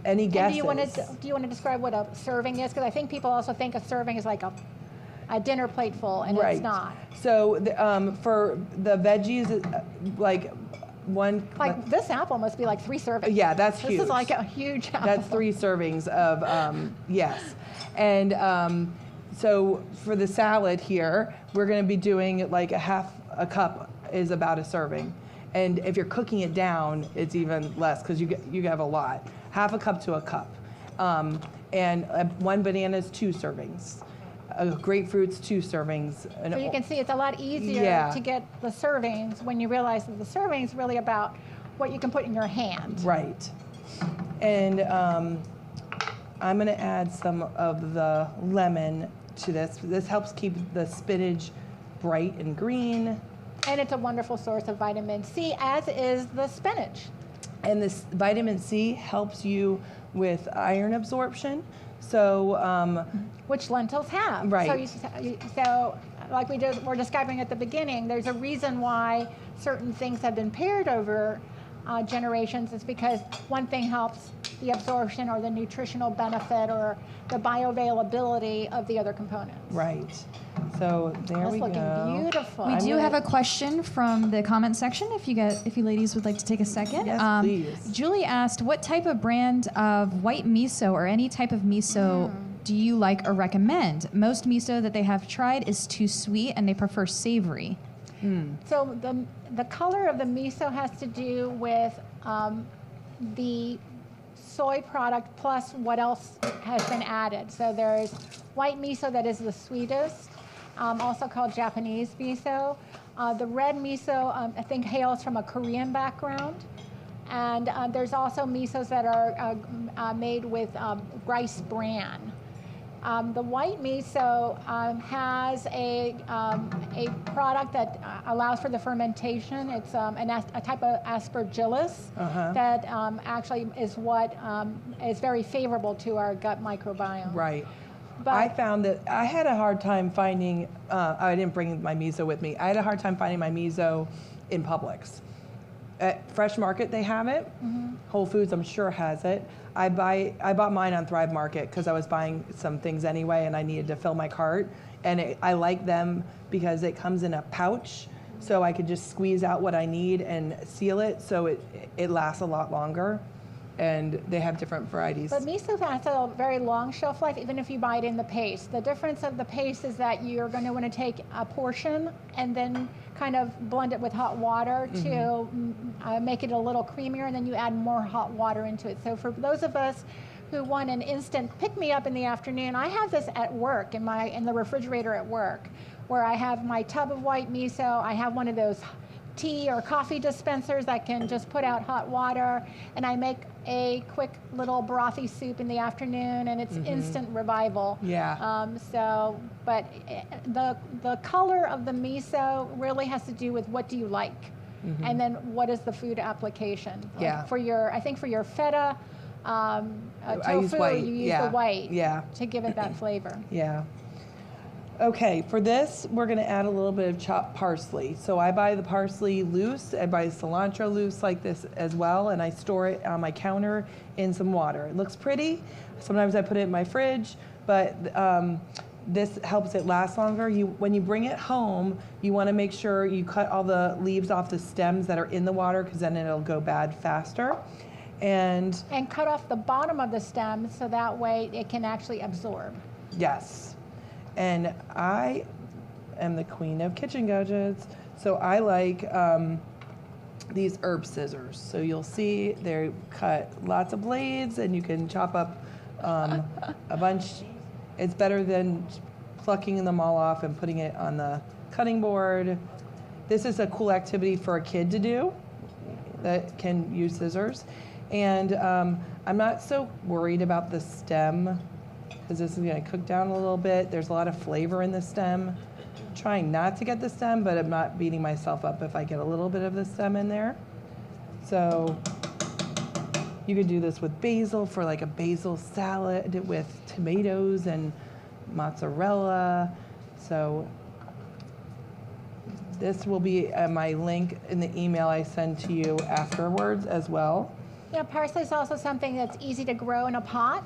Any guesses? And do you want to describe what a serving is? Because I think people also think a serving is like a dinner plateful, and Right. it's not. So for the veggies, like one. Like this apple must be like 3 servings. Yeah, that's huge. This is like a huge apple. That's 3 servings of, yes. And so for the salad here, we're going to be doing like a cup is about a serving. And if you're cooking it down, it's even less because you have a lot. Half a cup to a cup. And one banana is 2 servings. Grapefruit's 2 servings. So you can see it's a lot easier Yeah. to get the servings when you realize that the serving is really about what you can put in your hand. Right. And I'm going to add some of the lemon to this. This helps keep the spinach bright and green. And it's a wonderful source of vitamin C, as is the spinach. And this vitamin C helps you with iron absorption. So, Which lentils have. Right. So like we were describing at the beginning, there's a reason why certain things have been paired over generations. It's because one thing helps the absorption or the nutritional benefit or the bioavailability of the other components. right. So there That's we looking go. beautiful. We do have a question from the comment section. If you ladies would like to take a second. Yes, please. Julie asked, "What type of brand of white miso or any type of miso do you like or recommend? Most miso that they have tried is too sweet, and they prefer savory." So the color of the miso has to do with the soy product plus what else has been added. So there's white miso that is the sweetest, also called Japanese miso. The red miso, I think, hails from a Korean background. And there's also misos that are made with rice bran. The white miso has a product that allows for the fermentation. It's a type of aspergillus that actually is what is very favorable to our gut microbiome. Right. But I found that I had a hard time finding, I didn't bring my miso with me. I had a hard time finding my miso in Publix. At Fresh Market, they have it. Whole Foods, I'm sure, has it. I bought mine on Thrive Market because I was buying some things anyway and I needed to fill my cart. And I like them because it comes in a pouch, so I could just squeeze out what I need and seal it so it lasts a lot longer. And they have different varieties. But miso has a very long shelf life, even if you buy it in the paste. The difference of the paste is that you're going to want to take a portion and then kind of blend it with hot water to make it a little creamier, and then you add more hot water into it. So for those of us who want an instant pick-me-up in the afternoon, I have this at work in the refrigerator at work, where I have my tub of white miso. I have one of those tea or coffee dispensers that can just put out hot water, and I make a quick little brothy soup in the afternoon, and it's instant revival. Yeah. But the color of the miso really has to do with what do you like, and then what is the food application. Like Yeah. I think for your feta I use tofu, white. you use Yeah. the white Yeah. to give it that flavor. Yeah. Okay, for this, we're going to add a little bit of chopped parsley. So I buy the parsley loose. I buy cilantro loose like this as well, and I store it on my counter in some water. It looks pretty. Sometimes I put it in my fridge, but this helps it last longer. When you bring it home, you want to make sure you cut all the leaves off the stems that are in the water, because then it'll go bad faster. And cut off the bottom of the stem so that way it can actually absorb. yes. And I am the queen of kitchen gadgets, so I like these herb scissors. So you'll see they cut lots of blades, and you can chop up a bunch. It's better than plucking them all off and putting it on the cutting board. This is a cool activity for a kid to do that can use scissors. And I'm not so worried about the stem, because this is going to cook down a little bit. There's a lot of flavor in the stem. I'm trying not to get the stem, but I'm not beating myself up if I get a little bit of the stem in there. So you could do this with basil for like a basil salad with tomatoes and mozzarella. So this will be my link in the email I send to you afterwards as well. Yeah, parsley is also something that's easy to grow in a pot.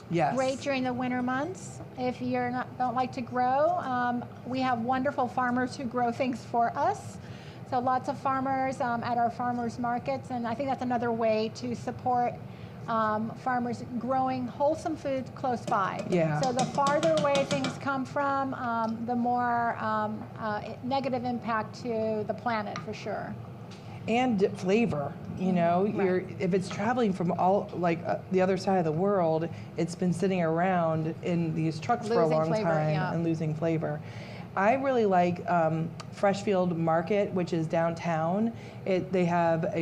Yes. Great during the winter months. If you don't like to grow, we have wonderful farmers who grow things for us. So lots of farmers at our farmers markets, and I think that's another way to support farmers growing wholesome food close by. Yeah. So the farther away things come from, the more negative impact to the planet, for sure. And flavor, you know, if it's traveling from the other side of the world, it's been sitting around in these trucks for a long time and losing flavor. I really like Freshfield Market, which is downtown. They have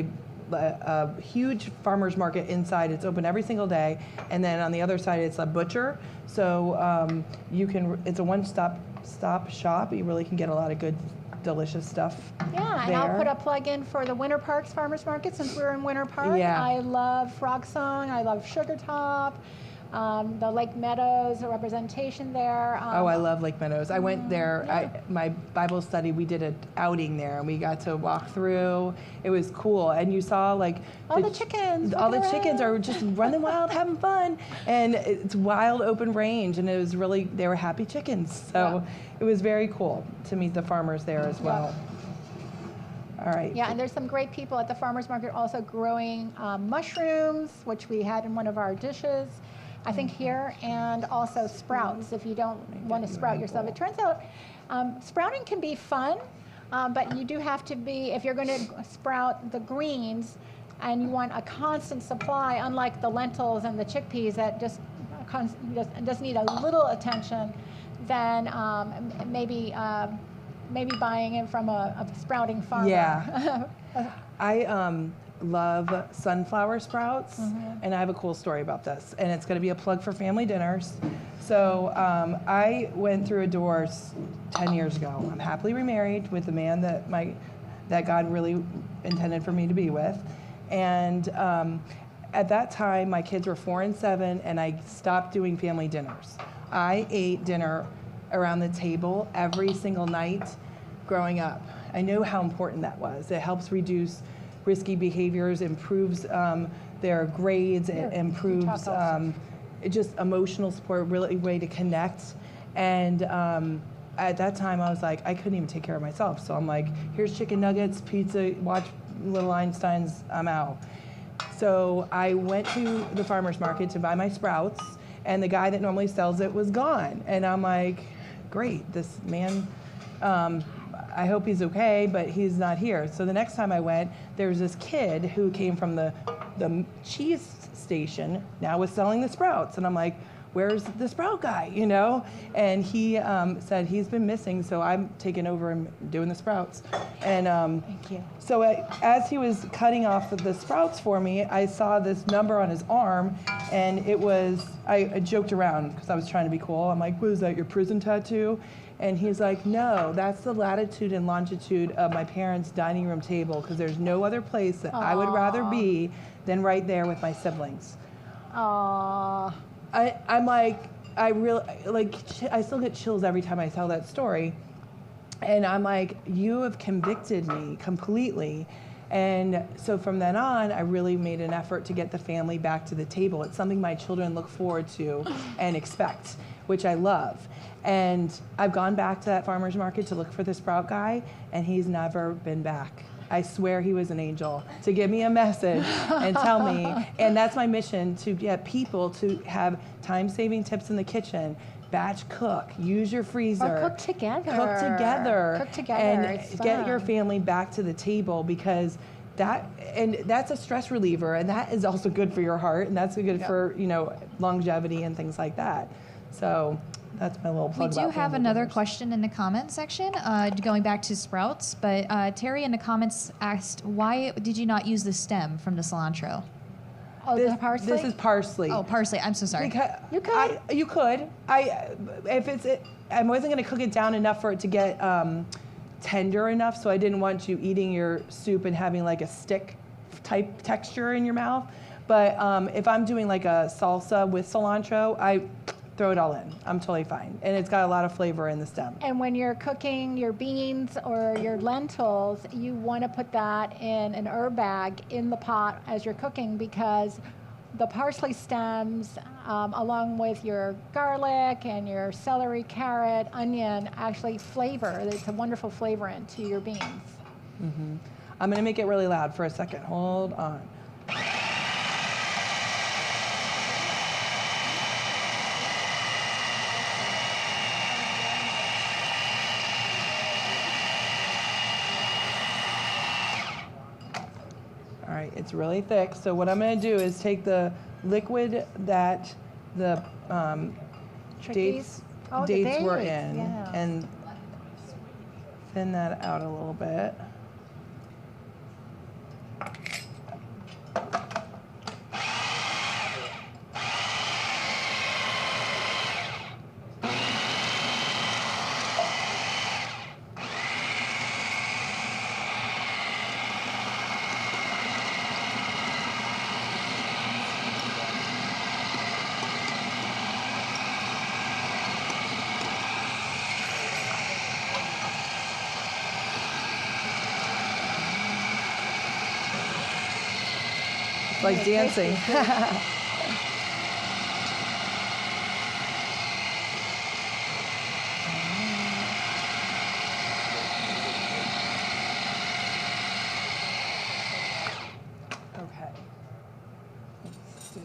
a huge farmer's market inside. It's open every single day, and then on the other side it's a butcher. So it's a one-stop shop. You really can get a lot of good, delicious stuff. Yeah, and I'll put a plug in for the Winter Parks Farmers Market, since we're in Winter Park. Yeah. I love Frog Song. I love Sugar Top. The Lake Meadows, the representation there. I love Lake Meadows. I went there. My Bible study, we did an outing there, and we got to walk through. It was cool, and you saw all the chickens. All the chickens are just running wild, having fun, and it's wild open range, and it was really, they were happy chickens. So it was very cool to meet the farmers there as well. All right. Yeah, and there's some great people at the farmers market also growing mushrooms, which we had in one of our dishes. I think here, and also sprouts, if you don't want to sprout yourself. It turns out sprouting can be fun, but you do have to be, if you're going to sprout the greens and you want a constant supply, unlike the lentils and the chickpeas that just need a little attention, then maybe buying it from a sprouting farmer. Yeah. I love sunflower sprouts, and I have a cool story about this, and it's going to be a plug for family dinners. So I went through a divorce 10 years ago. I'm happily remarried with the man that God really intended for me to be with, and at that time my kids were 4 and 7, and I stopped doing family dinners. I ate dinner around the table every single night growing up. I knew how important that was. It helps reduce risky behaviors, improves their grades, it improves just emotional support, really a way to connect. And at that time I was like, I couldn't even take care of myself. So I'm like, here's chicken nuggets, pizza, watch Little Einsteins, I'm out. So I went to the farmer's market to buy my sprouts, and the guy that normally sells it was gone. And I'm like, great, this man, I hope he's okay, but he's not here. So the next time I went, there was this kid who came from the the cheese station now was selling the sprouts. And I'm like, where's the sprout guy, you know? And he said he's been missing, so I'm taking over and doing the sprouts. And Thank you. so as he was cutting off the sprouts for me, I saw this number on his arm, and it was, I joked around because I was trying to be cool. I'm like, what is that, your prison tattoo? And he's like, no, that's the latitude and longitude of my parents' dining room table, because there's no other place that I would rather be than right there with my siblings. Aww. I'm like, I still get chills every time I tell that story. And I'm like, you have convicted me completely. And so from then on, I really made an effort to get the family back to the table. It's something my children look forward to and expect, which I love. And I've gone back to that farmer's market to look for the sprout guy, and he's never been back. I swear he was an angel to give me a message and tell me. And that's my mission, to get people to have time-saving tips in the kitchen. Batch cook, use your freezer. Or cook together. Cook together. Cook together. And It's get your fun. family back to the table, because that's a stress reliever, and that is also good for your heart, and that's good for, you know, longevity and things like that. So that's my little We plug. do about have family another dinners. question in the comment section, going back to sprouts, but Terry in the comments asked, why did you not use the stem from the cilantro? Oh, the parsley? This is parsley. Oh, parsley. I'm so sorry. Because You could. you could. I wasn't going to cook it down enough for it to get tender enough, so I didn't want you eating your soup and having like a stick type texture in your mouth. But if I'm doing like a salsa with cilantro, I throw it all in. I'm totally fine. And it's got a lot of flavor in the stem. And when you're cooking your beans or your lentils, you want to put that in an herb bag in the pot as you're cooking, because the parsley stems, along with your garlic and your celery, carrot, onion, actually flavor. It's a wonderful flavorant to your beans. I'm going to make it really loud for a second. Hold on. All right, it's really thick. So what I'm going to do is take the liquid that the dates, Oh, the dates were dates, in, yeah. and thin that out a little bit. Like dancing. Okay. Let's see.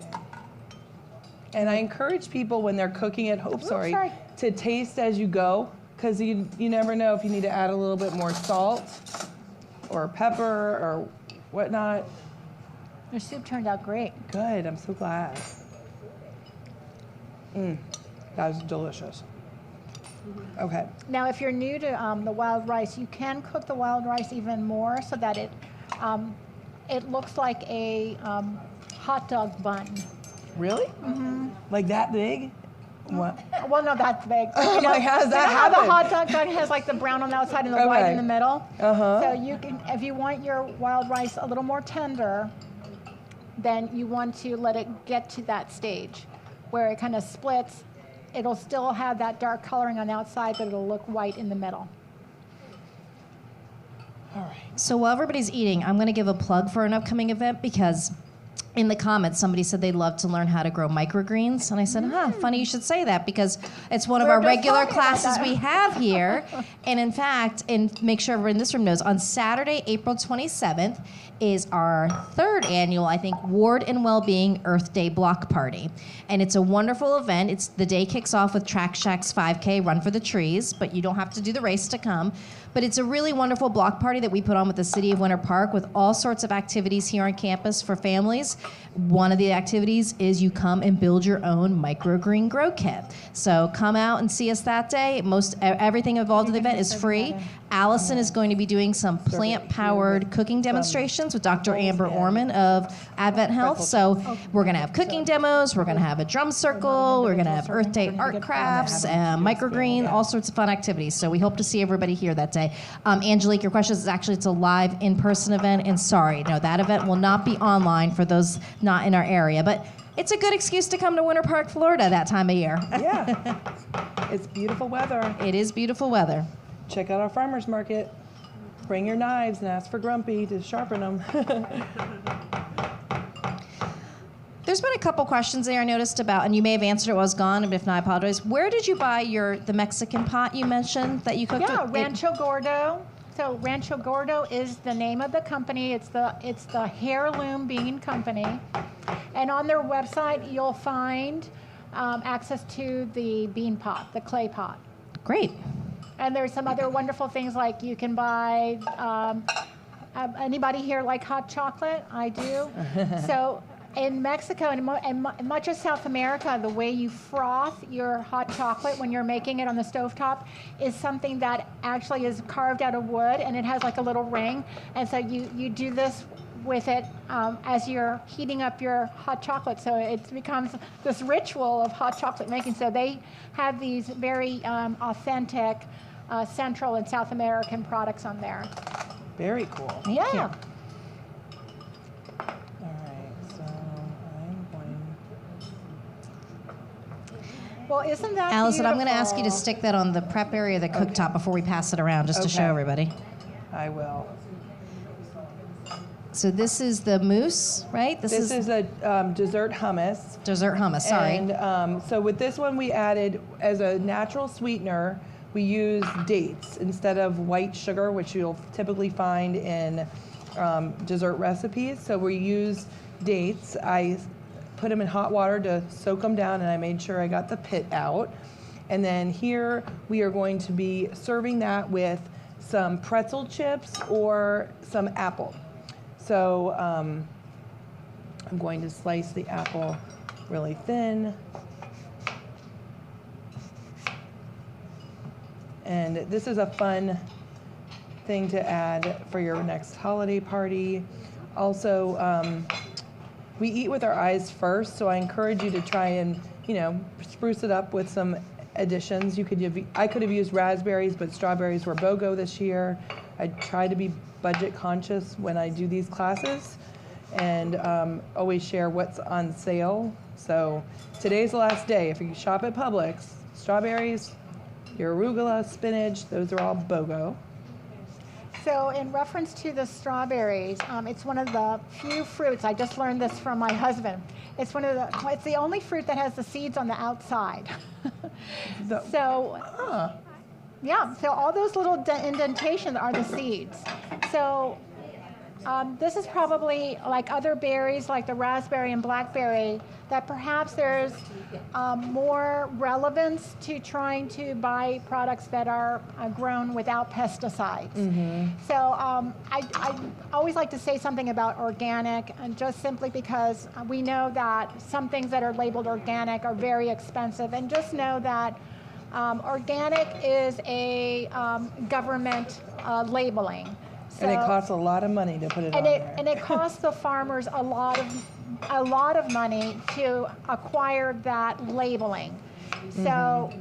And I encourage people when they're cooking at home, sorry. to taste as you go, because you never know if you need to add a little bit more salt or pepper or whatnot. Your soup turned out great. Good, I'm so glad. That was delicious. Okay. Now, if you're new to the wild rice, you can cook the wild rice even more so that it looks like a hot dog bun. Really? Like that big? What? Well, no, that's big. Oh my, how does that you know how happen? the hot dog bun has like the brown on the outside and the white Okay. in the middle? Uh-huh. So you can, if you want your wild rice a little more tender, then you want to let it get to that stage where it kind of splits. It'll still have that dark coloring on the outside, but it'll look white in the middle. All right. So while everybody's eating, I'm going to give a plug for an upcoming event, because in the comments, somebody said they'd love to learn how to grow microgreens. And I said, funny you should say that, because it's one of We were our just regular talking about classes that. we have here. And in fact, and make sure everyone in this room knows, on Saturday, April 27th, is our third annual, I think, Ward and Wellbeing Earth Day Block Party. And it's a wonderful event. The day kicks off with Track Shack's 5K, Run for the Trees, but you don't have to do the race to come. But it's a really wonderful block party that we put on with the City of Winter Park, with all sorts of activities here on campus for families. One of the activities is you come and build your own microgreen grow kit. So come out and see us that day. Everything involved in the event is free. Allison is going to be doing some plant-powered cooking demonstrations with Dr. Amber Orman of Advent Health. So we're going to have cooking demos. We're going to have a drum circle. We're going to have Earth Day art crafts, microgreen, all sorts of fun activities. So we hope to see everybody here that day. Angelique, your question is actually it's a live in-person event. And sorry, no, that event will not be online for those not in our area. But it's a good excuse to come to Winter Park, Florida that time of year. Yeah. It's beautiful weather. It is beautiful weather. Check out our farmer's market. Bring your knives and ask for Grumpy to sharpen them. There's been a couple questions there I noticed about, and you may have answered it while I was gone, but if not, I apologize. Where did you buy the Mexican pot you mentioned that you cooked with? Rancho Gordo. So Rancho Gordo is the name of the company. It's the Heirloom Bean Company. And on their website, you'll find access to the bean pot, the clay pot. Great. And there's some other wonderful things like you can buy, anybody here like hot chocolate? I do. So in Mexico and much of South America, the way you froth your hot chocolate when you're making it on the stovetop is something that actually is carved out of wood, and it has like a little ring. And so you do this with it as you're heating up your hot chocolate. So it becomes this ritual of hot chocolate making. So they have these very authentic Central and South American products on there. Very cool. Yeah. All right, so I'm going. Well, isn't that Allison, I'm going to ask you to beautiful? stick that on the prep area of the cooktop before we pass it around, just to show Okay. everybody. I will. So this is the mousse, right? This is a dessert hummus. dessert hummus, sorry. And so with this one, we added, as a natural sweetener, we use dates instead of white sugar, which you'll typically find in dessert recipes. So we use dates. I put them in hot water to soak them down, and I made sure I got the pit out. And then here we are going to be serving that with some pretzel chips or some apple. So I'm going to slice the apple really thin. And this is a fun thing to add for your next holiday party. Also, we eat with our eyes first, so I encourage you to try and, spruce it up with some additions. I could have used raspberries, but strawberries were BOGO this year. I try to be budget conscious when I do these classes, and always share what's on sale. So today's the last day. If you shop at Publix, strawberries, your arugula, spinach, those are all BOGO. So in reference to the strawberries, it's one of the few fruits, I just learned this from my husband. It's the only fruit that has the seeds on the outside. Yeah, so all those little indentations are the seeds. So this is probably like other berries, like the raspberry and blackberry, that perhaps there's more relevance to trying to buy products that are grown without pesticides. Mm-hmm. So I always like to say something about organic, and just simply because we know that some things that are labeled organic are very expensive, and just know that organic is a government labeling. So, and it costs a lot of money to put it on there. And it costs the farmers a lot of money to acquire that labeling. So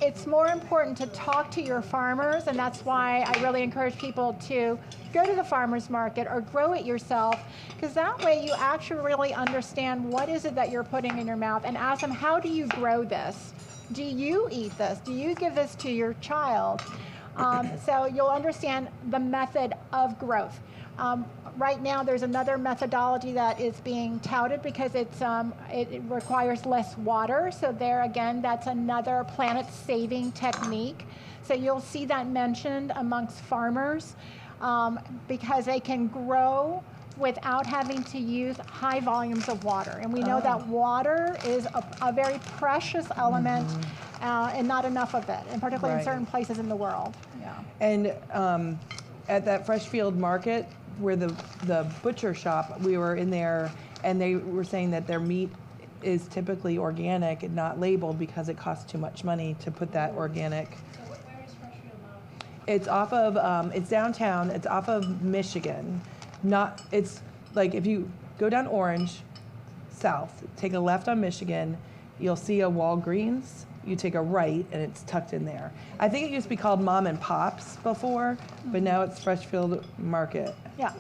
it's more important to talk to your farmers, and that's why I really encourage people to go to the farmer's market or grow it yourself, because that way you actually really understand what is it that you're putting in your mouth, and ask them, how do you grow this? Do you eat this? Do you give this to your child? So you'll understand the method of growth. Right now, there's another methodology that is being touted because it requires less water. So there again, that's another planet-saving technique. So you'll see that mentioned amongst farmers because they can grow without having to use high volumes of water. And we know that water is a very precious element and not enough of it, and particularly in certain places in the world. Yeah. And at that Freshfield Market, where the butcher shop, we were in there, and they were saying that their meat is typically organic and not labeled because it costs too much money to put that organic. So where is Freshfield now? It's off of, it's downtown, it's off of Michigan. It's like if you go down Orange, south, take a left on Michigan, you'll see a Walgreens. You take a right, and it's tucked in there. I think it used to be called Mom and Pops before, but now it's Freshfield Market. Yeah.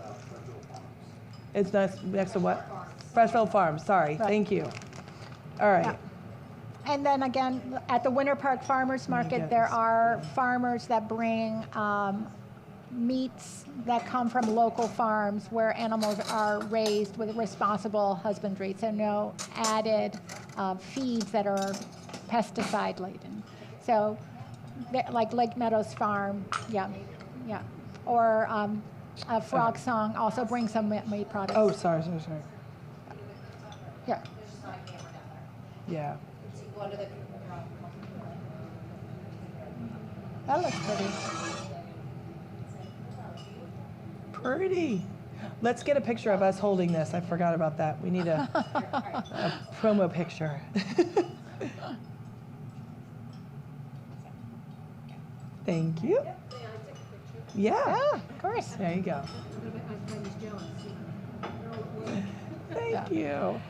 It's next to what? Freshfield Farms, sorry, Right. thank you. All right. Yeah. And then again, at the Winter Park Farmers Market, get there this. are farmers that bring meats that come from local farms where animals are raised with responsible husbandry. So no added feeds that are pesticide laden. So like Lake Meadows Farm, yeah. Or Frog Song also brings some meat products. Oh, sorry. Yeah. Yeah. That looks pretty. Pretty. Let's get a picture of us holding this. I forgot about that. We need a promo picture. Thank you. Yeah. Yeah, of course. There you go. Thank you.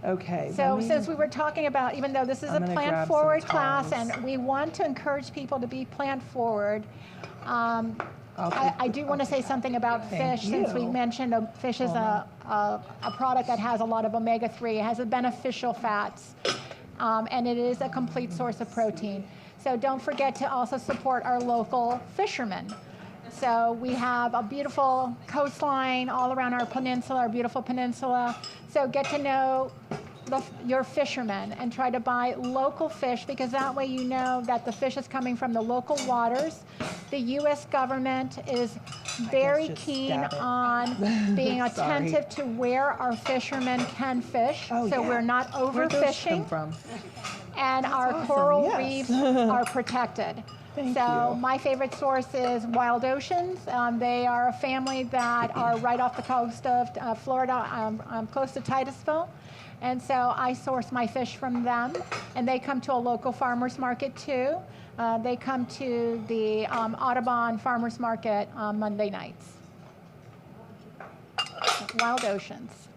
Okay. So let me- since we were talking about, even though this is I'm a gonna Plan grab some Forward class, tongs. and we want to encourage people to be Plan Forward, I do want to say something about Thank fish, since we you. mentioned fish is a product that has a lot of omega-3. It has a beneficial fats, and it is a complete source of protein. So don't forget to also support our local fishermen. So we have a beautiful coastline all around our peninsula, our beautiful peninsula. So get to know your fishermen and try to buy local fish, because that way you know that the fish is coming from the local waters. The U.S. government is very just keen stab it. on being Sorry. attentive to where our fishermen can fish, Oh, so yeah. we're not Where'd those come overfishing, from? and our awesome, coral yes. reefs are protected. Thank So you. my favorite source is Wild Oceans. They are a family that are right off the coast of Florida, close to Titusville. And so I source my fish from them, and they come to a local farmer's market too. They come to the Audubon Farmers Market on Monday nights. Wild Oceans.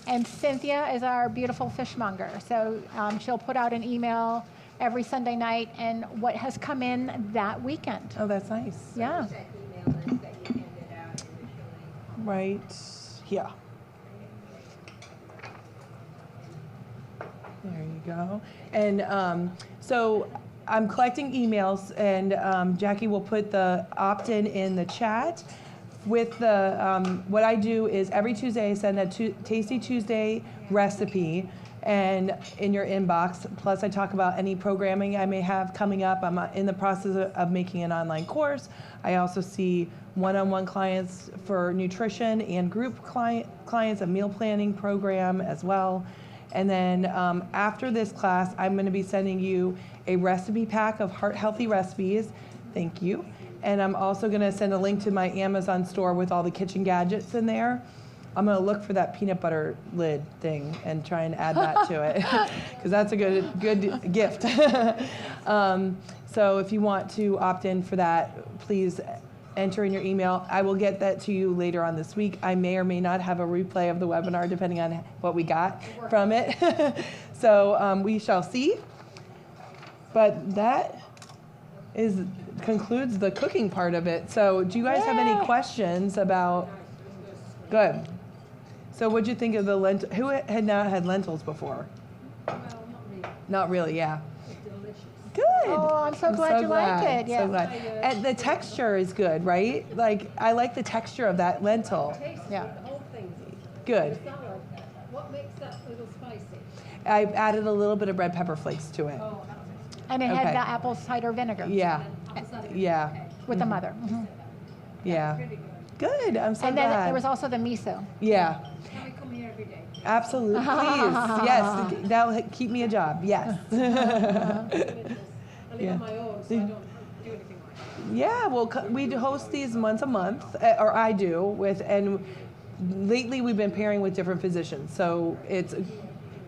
And Cynthia is our beautiful fishmonger. So she'll put out an email every Sunday night and what has come in that weekend. Oh, that's nice. Yeah. That email list that you handed out initially. Right here. There you go. And so I'm collecting emails, and Jackie will put the opt-in in the chat. With the, what I do is every Tuesday I send a Tasty Tuesday recipe and in your inbox. Plus I talk about any programming I may have coming up. I'm in the process of making an online course. I also see one-on-one clients for nutrition and group clients, a meal planning program as well. And then after this class, I'm going to be sending you a recipe pack of heart-healthy recipes. Thank you. And I'm also going to send a link to my Amazon store with all the kitchen gadgets in there. I'm going to look for that peanut butter lid thing and try and add that to it, because that's a good gift. So if you want to opt in for that, please enter in your email. I will get that to you later on this week. I may or may not have a replay of the webinar depending on what we got from it. So we shall see. But that concludes the cooking part of it. So do you guys have any questions about? Good. So what'd you think of the lentil? Who had not had lentils before? Well, not really. Not really, yeah. It's delicious. Good. Oh, I'm so glad you liked it. Yeah. So glad. And the texture is good, right? Like, I like the texture of that lentil. Tastes Yeah. good, the whole thing. Good. It's not like that. What makes that little spicy? I've added a little bit of red pepper flakes to it. Oh, that And it Okay. had the apple cider vinegar Yeah, was it. yeah, with the mother. Mhm. yeah. Good, I'm so And then glad. there was also the miso. Yeah, Can we come here every day? absolutely, please. Yes, that'll keep me a job, yes. I live Yeah. on my own, so I don't do anything like that. Yeah, well, we host these once a month, or I do, and lately we've been pairing with different physicians. So it's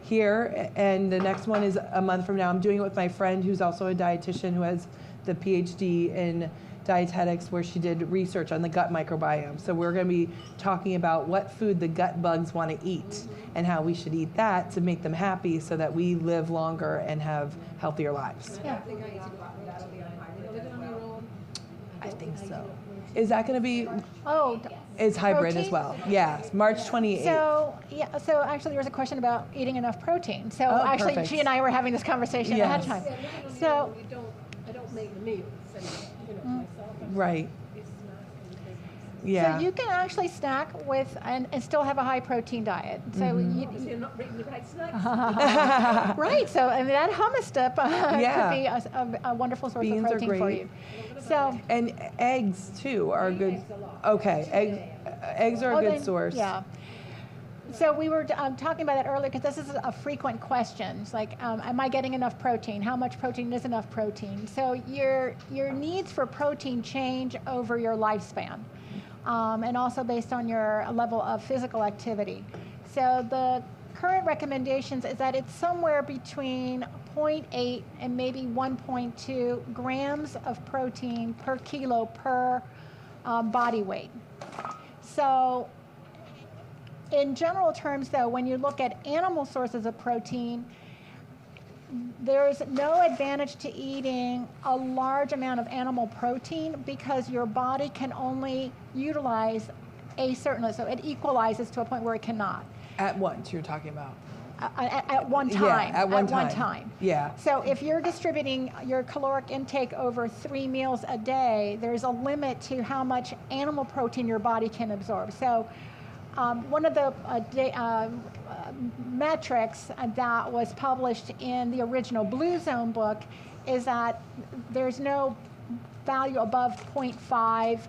here, and the next one is a month from now. I'm doing it with my friend who's also a dietitian who has the PhD in dietetics, where she did research on the gut microbiome. So we're going to be talking about what food the gut bugs want to eat and how we should eat that to make them happy so that we live longer and have healthier lives. Yeah. I think so. Is that going to be, Oh, is hybrid as protein? well? Yeah, March 28th. So actually there was a question about eating enough protein. So Oh, actually perfect. she and I were having this conversation ahead of Yes. time. So, I don't make the meals, and, myself. Right. It's not Yeah. so you can actually snack with and still have a high protein diet. So Mm-hmm. you're not making the right snacks. right. So and that hummus dip Yeah. could be a wonderful source Beans of are protein for great. you. So And eggs too are good. Eggs a lot. Okay, eggs are a good then- source. Yeah. So we were talking about that earlier because this is a frequent question. It's like, am I getting enough protein? How much protein is enough protein? So your needs for protein change over your lifespan, and also based on your level of physical activity. So the current recommendations is that it's somewhere between 0.8 and maybe 1.2 grams of protein per kilo per body weight. So in general terms, though, when you look at animal sources of protein, there's no advantage to eating a large amount of animal protein because your body can only utilize a certain, so it equalizes to a point where it cannot. At once, you're talking about. At one time. Yeah, at one time. Yeah. So if you're distributing your caloric intake over 3 meals a day, there's a limit to how much animal protein your body can absorb. So one of the metrics that was published in the original Blue Zone book is that there's no value above 0.5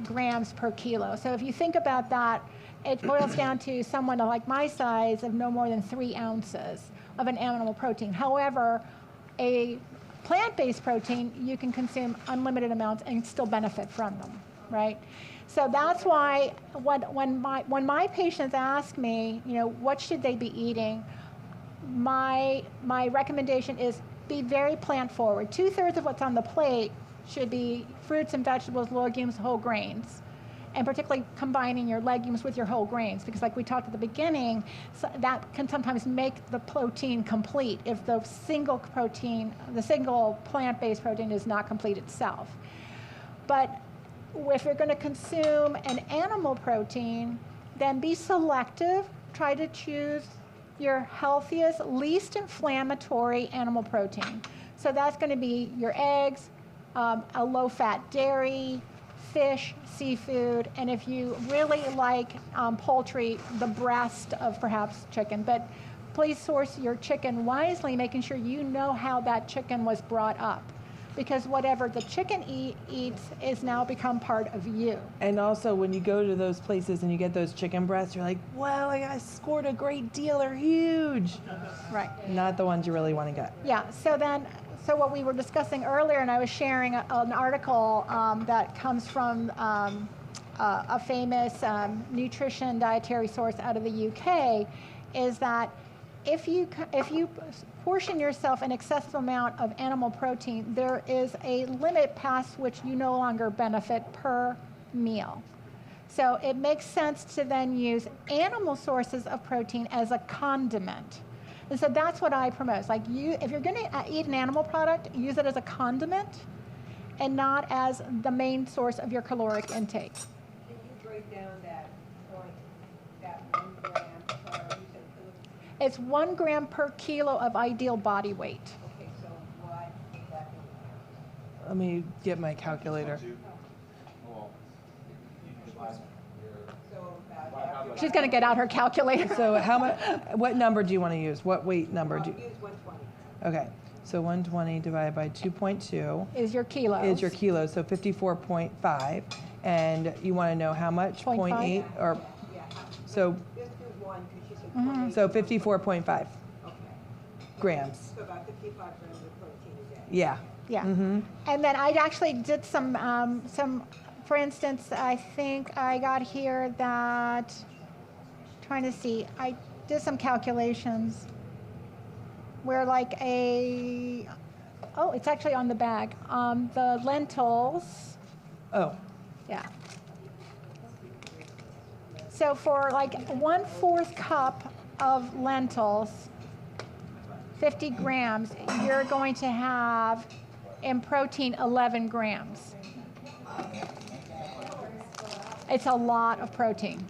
grams per kilo. So if you think about that, it boils down to someone like my size of no more than 3 ounces of an animal protein. However, a plant-based protein, you can consume unlimited amounts and still benefit from them, right? So that's why when my patients ask me, what should they be eating, my recommendation is be very plant forward. 2/3 of what's on the plate should be fruits and vegetables, legumes, whole grains, and particularly combining your legumes with your whole grains, because like we talked at the beginning, so that can sometimes make the protein complete if the single plant-based protein is not complete itself. But if you're going to consume an animal protein, then be selective. Try to choose your healthiest, least inflammatory animal protein. So that's going to be your eggs, a low-fat dairy, fish, seafood, and if you really like poultry, the breast of perhaps chicken. But please source your chicken wisely, making sure you know how that chicken was brought up. Because whatever the chicken eats is now become part of you. And also, when you go to those places and you get those chicken breasts, you're like, well, I scored a great deal. They're huge. Right. Not the ones you really want to get. Yeah, so what we were discussing earlier, and I was sharing an article that comes from a famous nutrition dietary source out of the UK, is that if you portion yourself an excessive amount of animal protein, there is a limit past which you no longer benefit per meal. So it makes sense to then use animal sources of protein as a condiment. And so that's what I promote. Like if you're going to eat an animal product, use it as a condiment and not as the main source of your caloric intake. Can you break down that point, that 1 gram per, you said It's 1 gram per kilo of ideal body weight. okay, so why would that be? Let me get my calculator. So about She's going to get out her calculator. So what number do you want to use? What weight number do you? use 120. Okay, so 120 divided by 2.2 Is your kilos. is your kilo, so 54.5. And you want to know how much? 0.5? 0.8 or, Yeah, so, just do 1 because she said 0.8. so 54.5 Okay, grams. so about 55 grams of protein a day. Yeah. Yeah. Mm-hmm. And then I actually did some, for instance, I think I got here that trying to see. I did some calculations where it's actually on the bag. The lentils, Oh, yeah. So for like 1/4 cup of lentils, 50 grams, you're going to have in protein 11 grams. It's a lot of protein.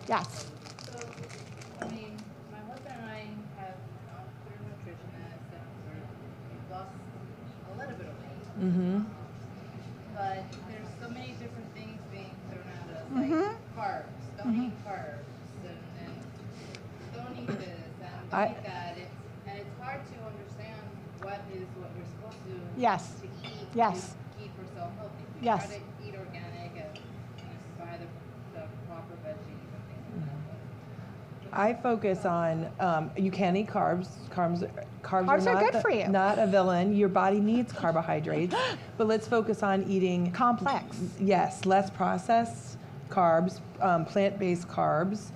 Yes. I mean, my husband and I have gone through nutritionists and we've lost a little bit of weight. But there's so many different things being thrown at us, like carbs, don't eat carbs, and don't eat this, and don't eat that. It's hard to understand what you're supposed to Yes. to eat Yes. to keep yourself healthy. We Yes. try to eat organic and buy the proper veggies and things like that. I focus on you can eat carbs. Carbs are Carbs are not good for you. Not a villain. Your body needs carbohydrates, but let's focus on eating Complex. yes, less processed carbs, plant-based carbs,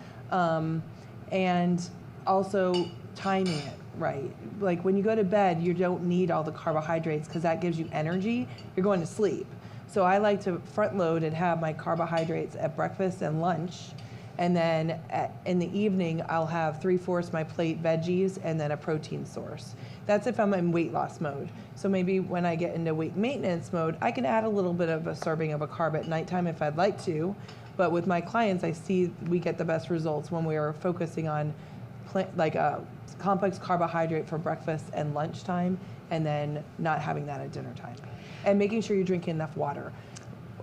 and also timing it right. Like when you go to bed, you don't need all the carbohydrates because that gives you energy. You're going to sleep. So I like to front load and have my carbohydrates at breakfast and lunch. And then in the evening, I'll have 3/4 my plate veggies and then a protein source. That's if I'm in weight loss mode. So maybe when I get into weight maintenance mode, I can add a little bit of a serving of a carb at nighttime if I'd like to. But with my clients, I see we get the best results when we are focusing on a complex carbohydrate for breakfast and lunchtime, and then not having that at dinner time. And making sure you're drinking enough water.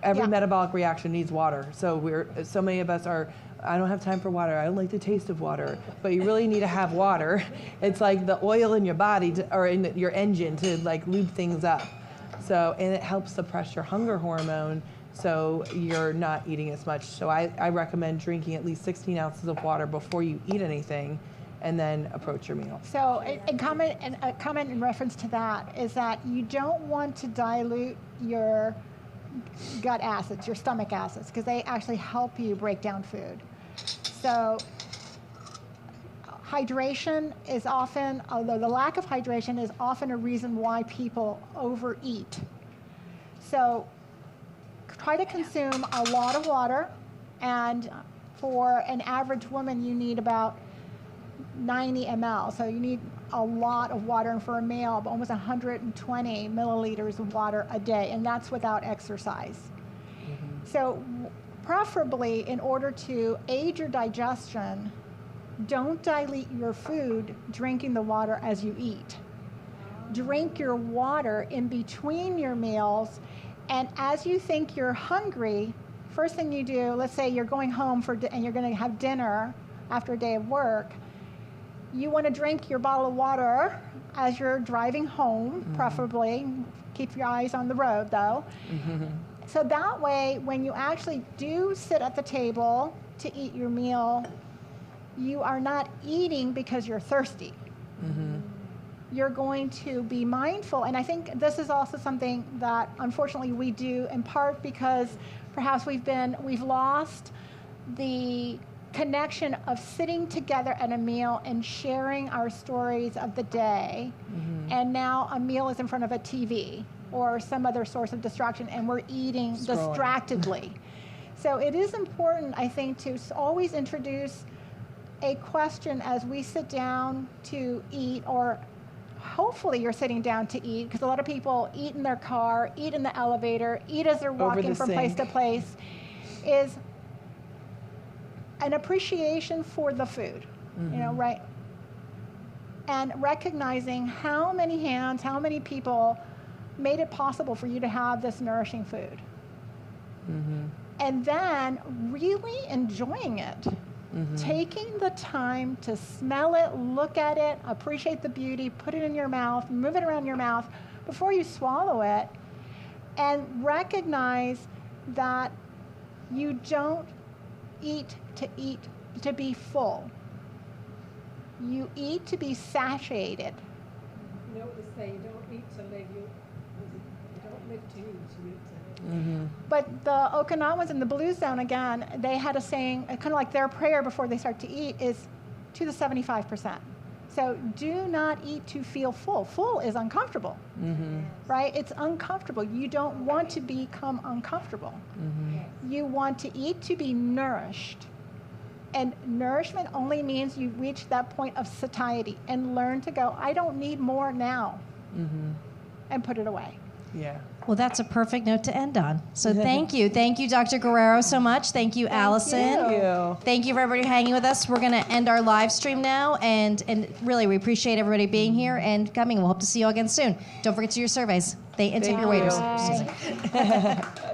Every Yeah. metabolic reaction needs water. So so many of us are, I don't have time for water. I don't like the taste of water. But you really need to have water. It's like the oil in your body or in your engine to like lube things up. So, and it helps suppress your hunger hormone so you're not eating as much. So I recommend drinking at least 16 ounces of water before you eat anything and then approach your meal. So a comment in reference to that is that you don't want to dilute your gut acids, your stomach acids, because they actually help you break down food. So hydration is often, although the lack of hydration is often a reason why people overeat. So try to consume a lot of water, and for an average woman, you need about 90 ml. So you need a lot of water, and for a male, almost 120 milliliters of water a day, and that's without exercise. So preferably, in order to aid your digestion, don't dilute your food drinking the water as you eat. Drink your water in between your meals, and as you think you're hungry, first thing you do, let's say you're going home and you're going to have dinner after a day of work, you want to drink your bottle of water as you're driving home, preferably. Keep your eyes on the road, though. So that way, when you actually do sit at the table to eat your meal, you are not eating because you're thirsty. You're going to be mindful, and I think this is also something that unfortunately we do in part because perhaps we've lost the connection of sitting together at a meal and sharing our stories of the day, and now a meal is in front of a TV or some other source of distraction, and we're eating distractedly. So it is important, I think, to always introduce a question as we sit down to eat, or hopefully you're sitting down to eat, because a lot of people eat in their car, eat in the elevator, eat as they're walking from place to place, is an appreciation for the food, you know, right? And recognizing how many hands, how many people made it possible for you to have this nourishing food. And then really enjoying it. Taking the time to smell it, look at it, appreciate the beauty, put it in your mouth, move it around your mouth before you swallow it, and recognize that you don't eat to be full. You eat to be satiated. You know what they say, you don't eat to live, you don't live to eat, you eat to live. But the Okinawans in the Blue Zone, again, they had a saying, kind of like their prayer before they start to eat is to the 75%. So do not eat to feel full. Full is uncomfortable, right? It's uncomfortable. You don't want to become uncomfortable. You want to eat to be nourished. And nourishment only means you reach that point of satiety and learn to go, I don't need more now, and put it away. Yeah. Well, that's a perfect note to end on. So thank you. Thank you, Dr. Guerrero, so much. Thank you, Allison. Thank you. Thank you for everybody hanging with us. We're going to end our live stream now. And really, we appreciate everybody being here and coming. We'll hope to see you all again soon. Don't forget to do your surveys. And tip your waiters. you.